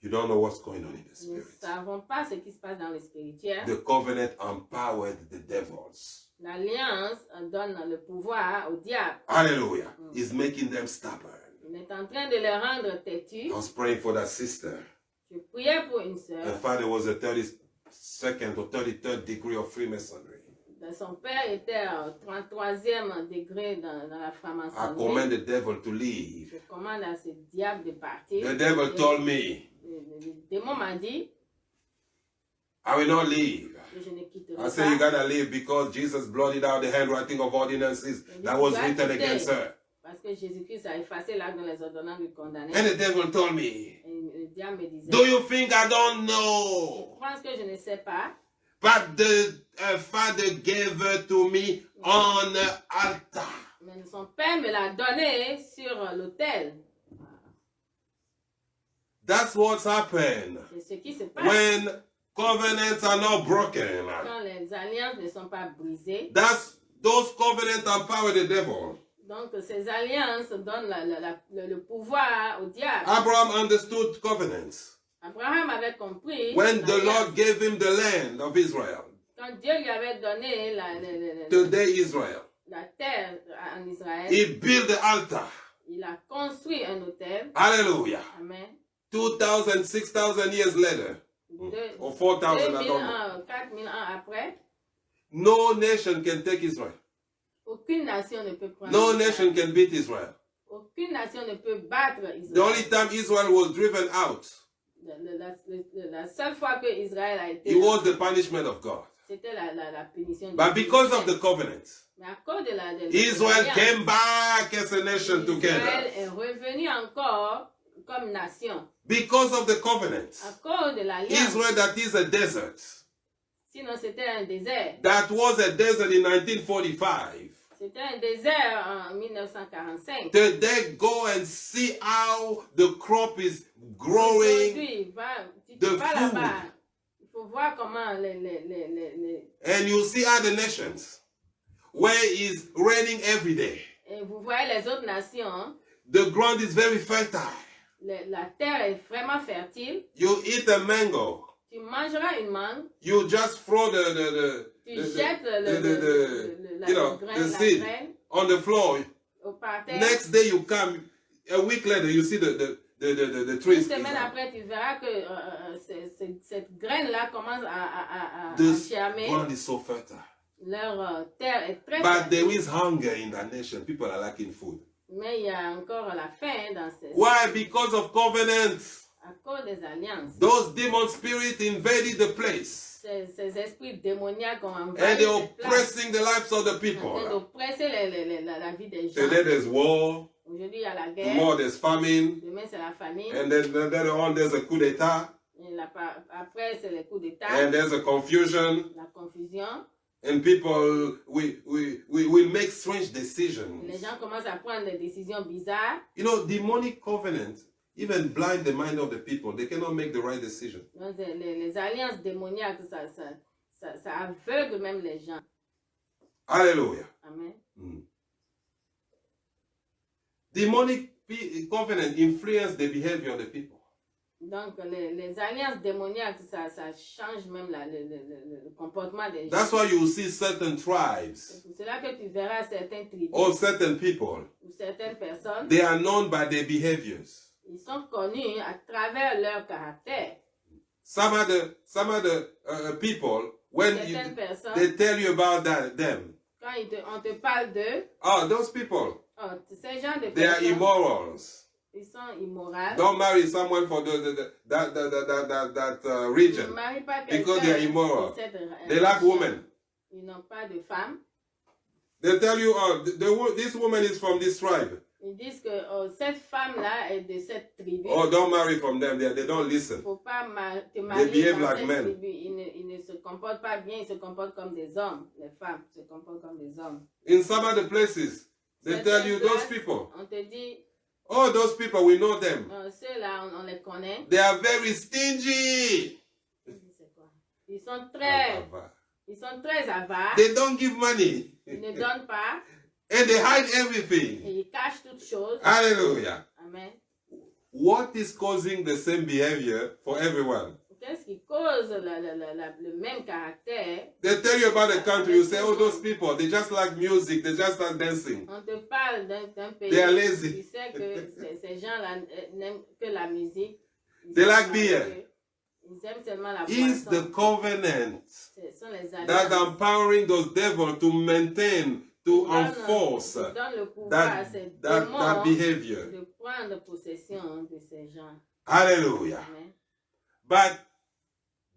[SPEAKER 2] You don't know what's going on in the
[SPEAKER 1] Nous ne
[SPEAKER 2] spirit.
[SPEAKER 1] savons pas ce qui se passe dans le spirituel.
[SPEAKER 2] The covenant empowered the devils.
[SPEAKER 1] L'alliance donne le pouvoir au diable.
[SPEAKER 2] Hallelujah. Is making them stubborn.
[SPEAKER 1] Il est en train de les rendre têtus.
[SPEAKER 2] I was praying for that sister.
[SPEAKER 1] Je priais pour une
[SPEAKER 2] Her
[SPEAKER 1] sœur.
[SPEAKER 2] father was a 32nd or 33rd degree of Freemasonry.
[SPEAKER 1] Son père était au 33e degré dans la
[SPEAKER 2] I
[SPEAKER 1] franc-maçonnerie.
[SPEAKER 2] command the devil to leave.
[SPEAKER 1] Je commande à ce diable de partir.
[SPEAKER 2] The devil told me,
[SPEAKER 1] Le démon m'a dit
[SPEAKER 2] I will not leave.
[SPEAKER 1] que je ne quitterai
[SPEAKER 2] I said, you
[SPEAKER 1] pas.
[SPEAKER 2] gotta leave because Jesus blotted out the handwriting of ordinances that was written against her.
[SPEAKER 1] Parce que Jésus-Christ a effacé l'acte dans les ordonnances du condamné.
[SPEAKER 2] And the devil told me,
[SPEAKER 1] Et le diable me disait,
[SPEAKER 2] do you think I don't
[SPEAKER 1] je
[SPEAKER 2] know?
[SPEAKER 1] pense que je ne sais pas.
[SPEAKER 2] But the father gave her to me on the altar.
[SPEAKER 1] Mais son père me l'a donné sur l'autel.
[SPEAKER 2] That's what's happened
[SPEAKER 1] C'est ce qui se passe
[SPEAKER 2] when covenants are not broken.
[SPEAKER 1] quand les alliances ne sont pas brisées.
[SPEAKER 2] Those covenants empower the devil.
[SPEAKER 1] Donc ces alliances donnent le pouvoir au diable.
[SPEAKER 2] Abraham understood covenants
[SPEAKER 1] Abraham avait compris
[SPEAKER 2] when the
[SPEAKER 1] l'alliance.
[SPEAKER 2] Lord gave him the land of Israel.
[SPEAKER 1] Quand Dieu lui avait donné
[SPEAKER 2] Today, Israel.
[SPEAKER 1] la terre en Israël,
[SPEAKER 2] He built the altar.
[SPEAKER 1] il a construit un autel.
[SPEAKER 2] Hallelujah.
[SPEAKER 1] Amen.
[SPEAKER 2] 2,000, 6,000 years later, or 4,000, I
[SPEAKER 1] 2000
[SPEAKER 2] don't know.
[SPEAKER 1] ans, 4000 ans après,
[SPEAKER 2] No nation can take Israel.
[SPEAKER 1] aucune nation ne peut prendre
[SPEAKER 2] No
[SPEAKER 1] Israël.
[SPEAKER 2] nation can beat Israel.
[SPEAKER 1] Aucune nation ne peut battre Israël.
[SPEAKER 2] The only time Israel was driven out,
[SPEAKER 1] La seule fois que Israël a été,
[SPEAKER 2] it was the punishment of God.
[SPEAKER 1] c'était la punition de
[SPEAKER 2] But
[SPEAKER 1] Dieu.
[SPEAKER 2] because of the covenant,
[SPEAKER 1] Mais à cause de
[SPEAKER 2] Israel
[SPEAKER 1] l'alliance,
[SPEAKER 2] came back as a nation
[SPEAKER 1] Israël
[SPEAKER 2] together.
[SPEAKER 1] est revenu encore comme nation.
[SPEAKER 2] Because of the covenant,
[SPEAKER 1] À cause de l'alliance.
[SPEAKER 2] Israel that is a desert,
[SPEAKER 1] Sinon, c'était un désert.
[SPEAKER 2] that was a desert in 1945.
[SPEAKER 1] C'était un désert en 1945.
[SPEAKER 2] Today, go and see how the crop is growing.
[SPEAKER 1] Aujourd'hui, tu
[SPEAKER 2] the
[SPEAKER 1] vas
[SPEAKER 2] food.
[SPEAKER 1] là-bas. Il faut voir comment
[SPEAKER 2] And you see other nations where it's raining every day.
[SPEAKER 1] et vous voyez les autres nations, hein,
[SPEAKER 2] The ground is very fertile.
[SPEAKER 1] la terre est vraiment fertile.
[SPEAKER 2] You eat a mango.
[SPEAKER 1] Tu mangeras une mangue.
[SPEAKER 2] You just throw
[SPEAKER 1] Tu jettes
[SPEAKER 2] the seed on the floor.
[SPEAKER 1] Par terre.
[SPEAKER 2] Next day you come, a week later you see the
[SPEAKER 1] Une
[SPEAKER 2] trees.
[SPEAKER 1] semaine après, tu verras que cette graine-là commence à
[SPEAKER 2] This
[SPEAKER 1] germer.
[SPEAKER 2] ground is so fertile.
[SPEAKER 1] Leur terre est très
[SPEAKER 2] But there
[SPEAKER 1] fertile.
[SPEAKER 2] is hunger in that nation. People are lacking food.
[SPEAKER 1] Mais il y a encore la faim dans
[SPEAKER 2] Why? Because of covenants.
[SPEAKER 1] à cause des alliances.
[SPEAKER 2] Those demon spirits invaded the place.
[SPEAKER 1] Ces esprits démoniaques ont
[SPEAKER 2] And
[SPEAKER 1] envahi
[SPEAKER 2] they're
[SPEAKER 1] cette place.
[SPEAKER 2] oppressing the lives of the
[SPEAKER 1] En train
[SPEAKER 2] people.
[SPEAKER 1] d'oppresser la vie des gens.
[SPEAKER 2] Today there's war.
[SPEAKER 1] Aujourd'hui, il y a la guerre.
[SPEAKER 2] Tomorrow there's famine.
[SPEAKER 1] Demain, c'est la famine.
[SPEAKER 2] And then later on there's a coup d'etat.
[SPEAKER 1] Et après, c'est le coup d'État.
[SPEAKER 2] And there's a confusion.
[SPEAKER 1] La confusion.
[SPEAKER 2] And people, we make strange
[SPEAKER 1] Les
[SPEAKER 2] decisions.
[SPEAKER 1] gens commencent à prendre des décisions bizarres.
[SPEAKER 2] You know, demonic covenant even blind the mind of the people. They cannot make the right decision.
[SPEAKER 1] Donc, les alliances démoniaques, ça aveugle même les gens.
[SPEAKER 2] Hallelujah.
[SPEAKER 1] Amen.
[SPEAKER 2] Demonic covenant influence the behavior of the people.
[SPEAKER 1] Donc, les alliances démoniaques, ça change même le comportement des gens.
[SPEAKER 2] That's why you see certain tribes
[SPEAKER 1] C'est pour cela que tu verras certaines tribus
[SPEAKER 2] or certain people.
[SPEAKER 1] ou certaines personnes,
[SPEAKER 2] They are known by their behaviors.
[SPEAKER 1] ils sont connus à travers leur caractère.
[SPEAKER 2] Some other people, when
[SPEAKER 1] Certaines personnes,
[SPEAKER 2] they tell you about them,
[SPEAKER 1] Quand on te parle d'eux,
[SPEAKER 2] oh, those people,
[SPEAKER 1] ces gens de
[SPEAKER 2] they are
[SPEAKER 1] personnes,
[SPEAKER 2] immorals.
[SPEAKER 1] ils sont immoraux.
[SPEAKER 2] Don't marry someone for that region,
[SPEAKER 1] Ne marie pas
[SPEAKER 2] because they are
[SPEAKER 1] quelqu'un
[SPEAKER 2] immoral.
[SPEAKER 1] de cette
[SPEAKER 2] They lack
[SPEAKER 1] région.
[SPEAKER 2] women.
[SPEAKER 1] Ils n'ont pas de femmes.
[SPEAKER 2] They tell you, oh, this woman is from this tribe.
[SPEAKER 1] Ils disent que cette femme-là est de cette tribu.
[SPEAKER 2] Oh, don't marry from them. They don't listen.
[SPEAKER 1] Il ne faut pas te
[SPEAKER 2] They
[SPEAKER 1] marier
[SPEAKER 2] behave
[SPEAKER 1] dans
[SPEAKER 2] like
[SPEAKER 1] cette
[SPEAKER 2] men.
[SPEAKER 1] tribu. Ils ne se comportent pas bien, ils se comportent comme des hommes. Les femmes se comportent comme des hommes.
[SPEAKER 2] In some other places, they tell you, those people,
[SPEAKER 1] On te dit,
[SPEAKER 2] oh, those people, we know them.
[SPEAKER 1] ceux-là, on les connaît.
[SPEAKER 2] They are very stingy.
[SPEAKER 1] Ils sont très avares.
[SPEAKER 2] They don't give money.
[SPEAKER 1] Ils ne donnent pas.
[SPEAKER 2] And they hide
[SPEAKER 1] Et
[SPEAKER 2] everything.
[SPEAKER 1] ils cachent toutes choses.
[SPEAKER 2] Hallelujah.
[SPEAKER 1] Amen.
[SPEAKER 2] What is causing the same behavior for everyone?
[SPEAKER 1] Qu'est-ce qui cause le même caractère?
[SPEAKER 2] They tell you about the country, you say, oh, those people, they just like music, they just like dancing.
[SPEAKER 1] On te parle d'un pays.
[SPEAKER 2] They are lazy.
[SPEAKER 1] Tu sais que ces gens-là n'aiment que la musique.
[SPEAKER 2] They like beer.
[SPEAKER 1] Ils aiment seulement la
[SPEAKER 2] Is
[SPEAKER 1] boisson.
[SPEAKER 2] the covenant
[SPEAKER 1] Ce sont les
[SPEAKER 2] that
[SPEAKER 1] alliances.
[SPEAKER 2] empowering those devils to maintain, to enforce
[SPEAKER 1] Donne le pouvoir à ces
[SPEAKER 2] that
[SPEAKER 1] démons
[SPEAKER 2] behavior.
[SPEAKER 1] de prendre possession de ces gens.
[SPEAKER 2] Hallelujah.
[SPEAKER 1] Amen.
[SPEAKER 2] But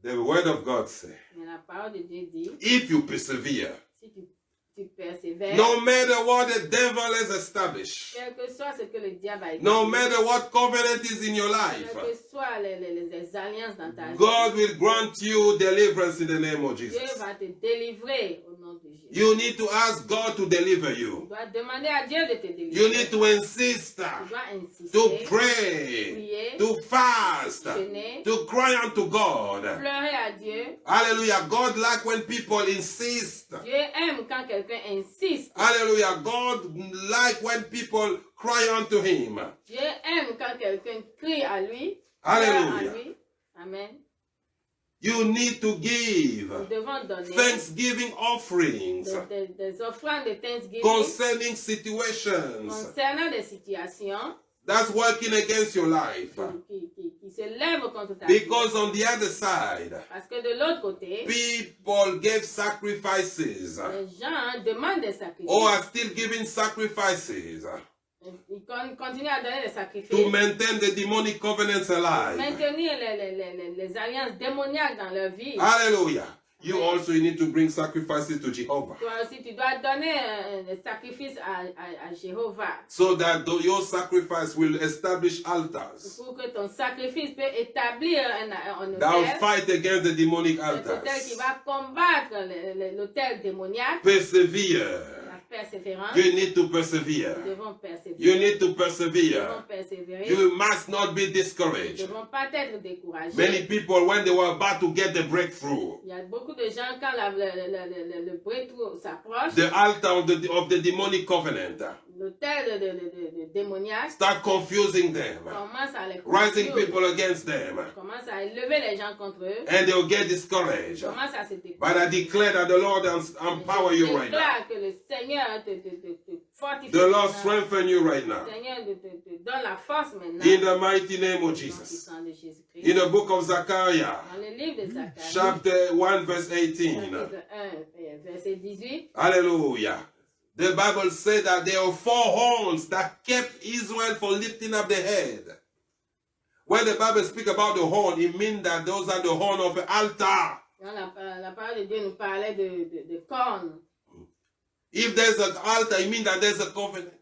[SPEAKER 2] the word of God says,
[SPEAKER 1] Mais la parole de Dieu dit,
[SPEAKER 2] if you persevere,
[SPEAKER 1] si tu persévères,
[SPEAKER 2] no matter what the devil has established,
[SPEAKER 1] quel que soit ce que le diable a
[SPEAKER 2] no
[SPEAKER 1] établi,
[SPEAKER 2] matter what covenant is in your life,
[SPEAKER 1] quelles que soient les alliances dans ta vie,
[SPEAKER 2] God will grant you deliverance in the name of
[SPEAKER 1] Dieu
[SPEAKER 2] Jesus.
[SPEAKER 1] va te délivrer au nom de Jésus.
[SPEAKER 2] You need to ask God to deliver
[SPEAKER 1] Tu
[SPEAKER 2] you.
[SPEAKER 1] dois demander à Dieu de te délivrer.
[SPEAKER 2] You need to insist
[SPEAKER 1] Tu dois insister,
[SPEAKER 2] to pray,
[SPEAKER 1] prier,
[SPEAKER 2] to fast,
[SPEAKER 1] jeûner,
[SPEAKER 2] to cry unto God.
[SPEAKER 1] pleurer à Dieu.
[SPEAKER 2] Hallelujah. God like when people insist.
[SPEAKER 1] Dieu aime quand quelqu'un insiste.
[SPEAKER 2] Hallelujah. God like when people cry unto him.
[SPEAKER 1] Dieu aime quand quelqu'un crie à lui.
[SPEAKER 2] Hallelujah.
[SPEAKER 1] Pleure à lui. Amen.
[SPEAKER 2] You need to give
[SPEAKER 1] Nous devons donner
[SPEAKER 2] thanksgiving offerings
[SPEAKER 1] des offrandes de thanksgiving
[SPEAKER 2] concerning situations
[SPEAKER 1] concernant des situations
[SPEAKER 2] that's working against your life.
[SPEAKER 1] qui se lèvent contre ta vie.
[SPEAKER 2] Because on the other side,
[SPEAKER 1] Parce que de l'autre côté,
[SPEAKER 2] people gave sacrifices
[SPEAKER 1] les gens demandent des sacrifices.
[SPEAKER 2] or are still giving sacrifices
[SPEAKER 1] Ils continuent à donner des sacrifices.
[SPEAKER 2] to maintain the demonic covenants alive.
[SPEAKER 1] Maintenir les alliances démoniaques dans leur vie.
[SPEAKER 2] Hallelujah. You also need to bring sacrifices to Jehovah,
[SPEAKER 1] Toi aussi, tu dois donner des sacrifices à Jéhovah.
[SPEAKER 2] so that your sacrifice will establish altars
[SPEAKER 1] Pour que ton sacrifice peut établir un
[SPEAKER 2] that will
[SPEAKER 1] autel.
[SPEAKER 2] fight against the demonic
[SPEAKER 1] Un autel qui
[SPEAKER 2] altars.
[SPEAKER 1] va combattre l'autel démoniaque.
[SPEAKER 2] Persevere.
[SPEAKER 1] La persévérance.
[SPEAKER 2] You need to persevere.
[SPEAKER 1] Nous devons persévérer.
[SPEAKER 2] You need to
[SPEAKER 1] Nous
[SPEAKER 2] persevere.
[SPEAKER 1] devons persévérer.
[SPEAKER 2] You must not be
[SPEAKER 1] Nous ne
[SPEAKER 2] discouraged.
[SPEAKER 1] devons pas être découragés.
[SPEAKER 2] Many people, when they were about to get the breakthrough,
[SPEAKER 1] Il y a beaucoup de gens, quand le breakthrough s'approche,
[SPEAKER 2] the altar of the demonic covenant
[SPEAKER 1] l'autel de démoniaque
[SPEAKER 2] start confusing them,
[SPEAKER 1] commence à les
[SPEAKER 2] rising
[SPEAKER 1] confondre,
[SPEAKER 2] people against them,
[SPEAKER 1] commence à élever les gens contre eux,
[SPEAKER 2] and they'll get discouraged.
[SPEAKER 1] commence à se
[SPEAKER 2] But
[SPEAKER 1] décourager.
[SPEAKER 2] I declare that the Lord empower you right now.
[SPEAKER 1] Déclare que le Seigneur te fortifie.
[SPEAKER 2] The Lord
[SPEAKER 1] maintenant.
[SPEAKER 2] strengthen you right now.
[SPEAKER 1] Le Seigneur te donne la force maintenant.
[SPEAKER 2] In the mighty name of
[SPEAKER 1] Au nom
[SPEAKER 2] Jesus.
[SPEAKER 1] puissant de Jésus-Christ.
[SPEAKER 2] In the book of Zechariah,
[SPEAKER 1] Dans le livre de Zacharie,
[SPEAKER 2] chapter 1, verse 18.
[SPEAKER 1] chapitre 1, verset 18,
[SPEAKER 2] Hallelujah. The Bible said that there are 4 horns that kept Israel from lifting up their head. When the Bible speaks about the horn, it means that those are the horn of the altar.
[SPEAKER 1] dans la parole de Dieu nous parlait de cornes.
[SPEAKER 2] If there's an altar, it means that there's a covenant.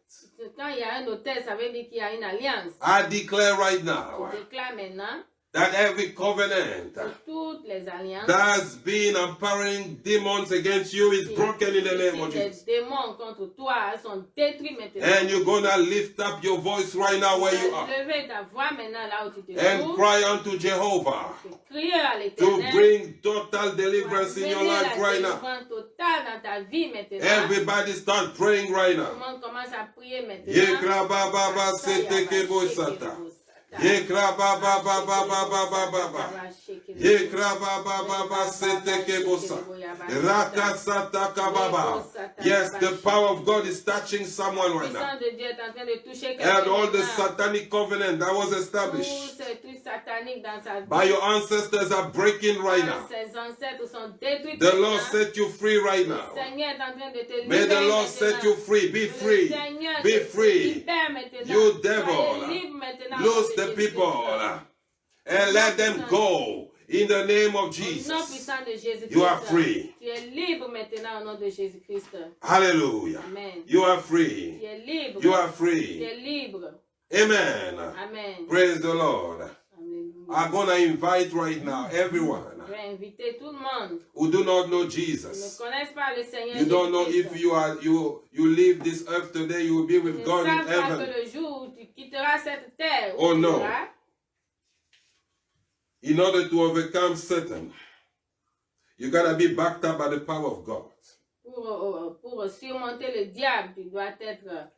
[SPEAKER 1] Quand il y a un autel, ça veut dire qu'il y a une alliance.
[SPEAKER 2] I declare right now
[SPEAKER 1] Je déclare maintenant
[SPEAKER 2] that every covenant
[SPEAKER 1] que toutes les alliances
[SPEAKER 2] that's been empowering demons against you is broken in the name of
[SPEAKER 1] les
[SPEAKER 2] Jesus.
[SPEAKER 1] démons contre toi sont détruits maintenant.
[SPEAKER 2] And you're going to lift up your voice right now where you are
[SPEAKER 1] Lever ta voix maintenant là où tu te
[SPEAKER 2] and
[SPEAKER 1] trouves.
[SPEAKER 2] cry unto Jehovah
[SPEAKER 1] Crier à
[SPEAKER 2] to
[SPEAKER 1] l'Éternel.
[SPEAKER 2] bring total deliverance in your life right now.
[SPEAKER 1] Totale dans ta vie maintenant.
[SPEAKER 2] Everybody start praying right
[SPEAKER 1] Tout le
[SPEAKER 2] now.
[SPEAKER 1] monde commence à prier maintenant.
[SPEAKER 2] Yekrabababa setekebosata. Yekra ba ba ba ba ba ba ba ba ba. Yekra ba ba ba ba seteke bosa. Rakasata kababa. Yes, the power of God is touching someone right now. And all the satanic covenant that was established by your ancestors are breaking right now. The Lord set you free right now. May the Lord set you free. Be free. Be free. You devil. Loose the people and let them go in the name of Jesus. You are free. Hallelujah. You are free. You are free. Amen. Praise the Lord. I'm going to invite right now everyone who do not know Jesus. You don't know if you leave this earth today, you will be with God in heaven. Oh no. In order to overcome Satan, you got to be backed up by the power of God.
[SPEAKER 1] Pour surmonter le diable, tu dois être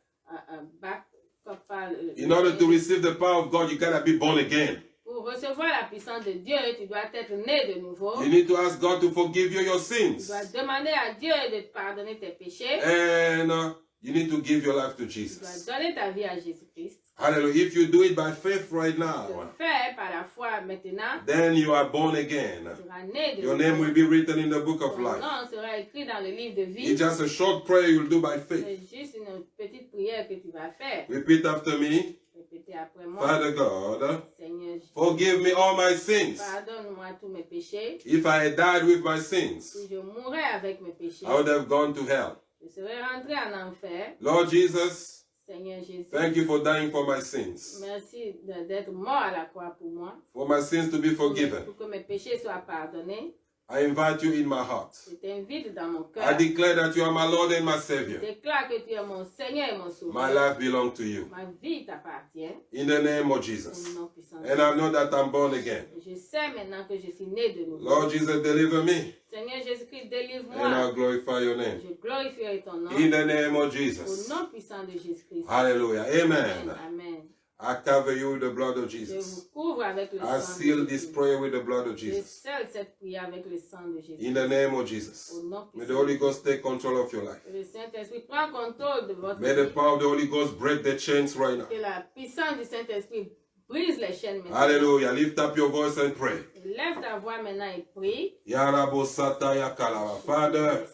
[SPEAKER 1] backed up par
[SPEAKER 2] In order to receive the power of God, you got to be born again.
[SPEAKER 1] Pour recevoir la puissance de Dieu, tu dois être né de nouveau.
[SPEAKER 2] You need to ask God to forgive you your sins.
[SPEAKER 1] Tu dois demander à Dieu de te pardonner tes péchés.
[SPEAKER 2] And you need to give your life to Jesus.
[SPEAKER 1] Tu dois donner ta vie à Jésus-Christ.
[SPEAKER 2] Hallelujah. If you do it by faith right now,
[SPEAKER 1] par la foi maintenant,
[SPEAKER 2] then you are born again.
[SPEAKER 1] Tu seras né de
[SPEAKER 2] Your
[SPEAKER 1] nouveau.
[SPEAKER 2] name will be written in the book of
[SPEAKER 1] Ton
[SPEAKER 2] life.
[SPEAKER 1] nom sera écrit dans le livre de vie.
[SPEAKER 2] It's just a short prayer you'll do by faith.
[SPEAKER 1] C'est juste une petite prière que tu vas faire.
[SPEAKER 2] Repeat after me.
[SPEAKER 1] Répétez après moi.
[SPEAKER 2] Father God,
[SPEAKER 1] Seigneur,
[SPEAKER 2] forgive me all my sins.
[SPEAKER 1] pardonne-moi tous mes péchés.
[SPEAKER 2] If I had died with my sins,
[SPEAKER 1] Si je mourrais avec mes péchés,
[SPEAKER 2] I would have gone to hell.
[SPEAKER 1] je serais rentré en enfer.
[SPEAKER 2] Lord Jesus,
[SPEAKER 1] Seigneur Jésus,
[SPEAKER 2] thank you for dying for my sins,
[SPEAKER 1] merci d'être mort à la croix pour moi.
[SPEAKER 2] for my sins to be forgiven.
[SPEAKER 1] Pour que mes péchés soient pardonnés.
[SPEAKER 2] I invite you in my heart.
[SPEAKER 1] Je t'invite dans mon cœur.
[SPEAKER 2] I declare that you are my Lord and my
[SPEAKER 1] Je
[SPEAKER 2] Savior.
[SPEAKER 1] déclare que tu es mon Seigneur et mon
[SPEAKER 2] My
[SPEAKER 1] Sauveur.
[SPEAKER 2] life belongs to you.
[SPEAKER 1] Ma vie t'appartient.
[SPEAKER 2] In the name of
[SPEAKER 1] Au
[SPEAKER 2] Jesus.
[SPEAKER 1] nom puissant de
[SPEAKER 2] And I know that I'm born again.
[SPEAKER 1] Je sais maintenant que je suis né de nouveau.
[SPEAKER 2] Lord Jesus, deliver me.
[SPEAKER 1] Seigneur Jésus-Christ,
[SPEAKER 2] And
[SPEAKER 1] délivre-moi.
[SPEAKER 2] I'll glorify your name.
[SPEAKER 1] Je glorifierai ton nom.
[SPEAKER 2] In the name of
[SPEAKER 1] Au
[SPEAKER 2] Jesus.
[SPEAKER 1] nom puissant de Jésus-Christ.
[SPEAKER 2] Hallelujah. Amen.
[SPEAKER 1] Amen.
[SPEAKER 2] I cover you with the blood of
[SPEAKER 1] Je
[SPEAKER 2] Jesus.
[SPEAKER 1] vous couvre avec le
[SPEAKER 2] I
[SPEAKER 1] sang de
[SPEAKER 2] seal this
[SPEAKER 1] Jésus.
[SPEAKER 2] prayer with the blood of
[SPEAKER 1] Je
[SPEAKER 2] Jesus.
[SPEAKER 1] scelle cette prière avec le sang de Jésus.
[SPEAKER 2] In the name of Jesus.
[SPEAKER 1] Au nom
[SPEAKER 2] May
[SPEAKER 1] puissant
[SPEAKER 2] the Holy Ghost take control of your life.
[SPEAKER 1] que le Saint-Esprit prend contrôle de votre
[SPEAKER 2] May the
[SPEAKER 1] vie.
[SPEAKER 2] power of the Holy Ghost break the chains right now.
[SPEAKER 1] Que la puissance du Saint-Esprit brise les chaînes maintenant.
[SPEAKER 2] Hallelujah. Lift up your voice and pray.
[SPEAKER 1] Lève ta voix maintenant et prie.
[SPEAKER 2] Yarabo Sataya Kalava. Father,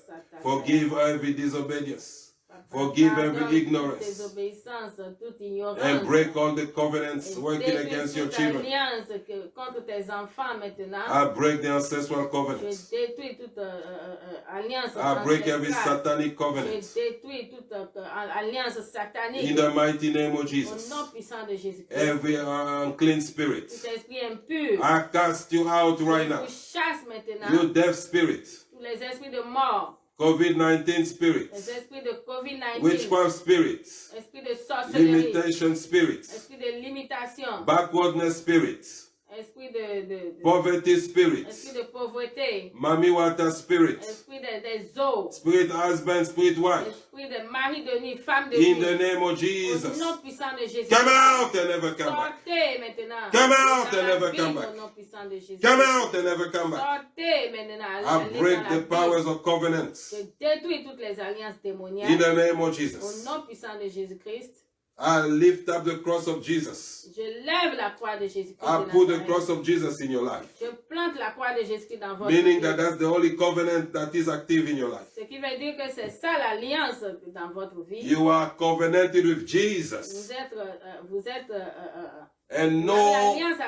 [SPEAKER 2] forgive every disobedience. Forgive every ignorance.
[SPEAKER 1] Désobéissance, toute ignorance.
[SPEAKER 2] And break all the covenants working against your children.
[SPEAKER 1] Alliance contre tes enfants maintenant.
[SPEAKER 2] I break the ancestral
[SPEAKER 1] Je
[SPEAKER 2] covenants.
[SPEAKER 1] détruis toute alliance
[SPEAKER 2] I break every
[SPEAKER 1] ancestrale.
[SPEAKER 2] satanic
[SPEAKER 1] Je
[SPEAKER 2] covenant.
[SPEAKER 1] détruis toute alliance satanique.
[SPEAKER 2] In the mighty name of
[SPEAKER 1] Au
[SPEAKER 2] Jesus.
[SPEAKER 1] nom puissant de Jésus-Christ.
[SPEAKER 2] Every unclean spirit.
[SPEAKER 1] Tout esprit impur.
[SPEAKER 2] I cast you out right now.
[SPEAKER 1] Je chasse maintenant
[SPEAKER 2] You deaf spirit.
[SPEAKER 1] tous les esprits de mort.
[SPEAKER 2] COVID-19 spirits.
[SPEAKER 1] Les esprits de COVID-19.
[SPEAKER 2] Witchcraft spirits.
[SPEAKER 1] Esprit de sorcellerie.
[SPEAKER 2] Limitation spirits.
[SPEAKER 1] Esprit de limitation.
[SPEAKER 2] Backwardness spirits.
[SPEAKER 1] Esprit de
[SPEAKER 2] Poverty spirits.
[SPEAKER 1] esprit de pauvreté.
[SPEAKER 2] Mami water spirits.
[SPEAKER 1] Esprit des eaux.
[SPEAKER 2] Spirit husband, spirit wife.
[SPEAKER 1] Esprit de mari de nuit, femme de
[SPEAKER 2] In
[SPEAKER 1] nuit.
[SPEAKER 2] the name of
[SPEAKER 1] Au
[SPEAKER 2] Jesus.
[SPEAKER 1] nom puissant de Jésus.
[SPEAKER 2] Come out and never come back.
[SPEAKER 1] Sortez maintenant.
[SPEAKER 2] Come out
[SPEAKER 1] Dans
[SPEAKER 2] and
[SPEAKER 1] la
[SPEAKER 2] never
[SPEAKER 1] Bible,
[SPEAKER 2] come back.
[SPEAKER 1] Au nom puissant de Jésus.
[SPEAKER 2] Come out and never come back.
[SPEAKER 1] Sortez maintenant.
[SPEAKER 2] I
[SPEAKER 1] Allez
[SPEAKER 2] break
[SPEAKER 1] dans la
[SPEAKER 2] the
[SPEAKER 1] Bible.
[SPEAKER 2] powers of covenants.
[SPEAKER 1] Je détruis toutes les alliances démoniaques.
[SPEAKER 2] In the name of
[SPEAKER 1] Au
[SPEAKER 2] Jesus.
[SPEAKER 1] nom puissant de Jésus-Christ.
[SPEAKER 2] I lift up the cross of Jesus.
[SPEAKER 1] Je lève la croix de Jésus-Christ.
[SPEAKER 2] I
[SPEAKER 1] de
[SPEAKER 2] put the
[SPEAKER 1] Nazareth.
[SPEAKER 2] cross of Jesus in your life.
[SPEAKER 1] Je plante la croix de Jésus-Christ dans votre
[SPEAKER 2] Meaning
[SPEAKER 1] vie.
[SPEAKER 2] that that's the only covenant that is active in your life.
[SPEAKER 1] Ce qui veut dire que c'est ça l'alliance dans votre vie.
[SPEAKER 2] You are covenanted with Jesus.
[SPEAKER 1] Vous êtes
[SPEAKER 2] And no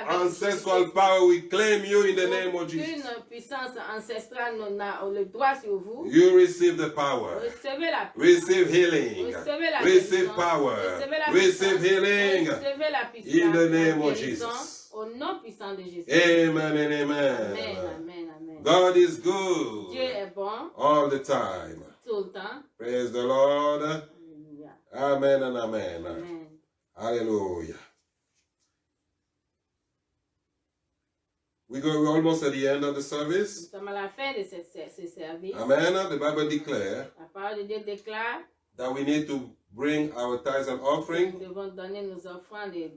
[SPEAKER 2] ancestral power will claim you in the name of Jesus.
[SPEAKER 1] Aucune puissance ancestrale n'a le droit sur vous.
[SPEAKER 2] You receive the power.
[SPEAKER 1] Recevez la
[SPEAKER 2] Receive healing.
[SPEAKER 1] Recevez la
[SPEAKER 2] Receive
[SPEAKER 1] guérison.
[SPEAKER 2] power.
[SPEAKER 1] Recevez la
[SPEAKER 2] Receive
[SPEAKER 1] puissance.
[SPEAKER 2] healing.
[SPEAKER 1] Recevez la puissance.
[SPEAKER 2] In the name
[SPEAKER 1] la
[SPEAKER 2] of
[SPEAKER 1] guérison.
[SPEAKER 2] Jesus.
[SPEAKER 1] Au nom puissant de Jésus.
[SPEAKER 2] Amen and amen.
[SPEAKER 1] Amen, amen, amen.
[SPEAKER 2] God is good
[SPEAKER 1] Dieu est bon
[SPEAKER 2] all the time.
[SPEAKER 1] tout le temps.
[SPEAKER 2] Praise the Lord.
[SPEAKER 1] Alléluia.
[SPEAKER 2] Amen and amen.
[SPEAKER 1] Amen.
[SPEAKER 2] Hallelujah. We're almost at the end of the
[SPEAKER 1] Nous
[SPEAKER 2] service.
[SPEAKER 1] sommes à la fin de ce service.
[SPEAKER 2] Amen. The Bible declares
[SPEAKER 1] La parole de Dieu déclare
[SPEAKER 2] that we need to bring our tithes and
[SPEAKER 1] que
[SPEAKER 2] offering
[SPEAKER 1] nous devons donner nos offrandes et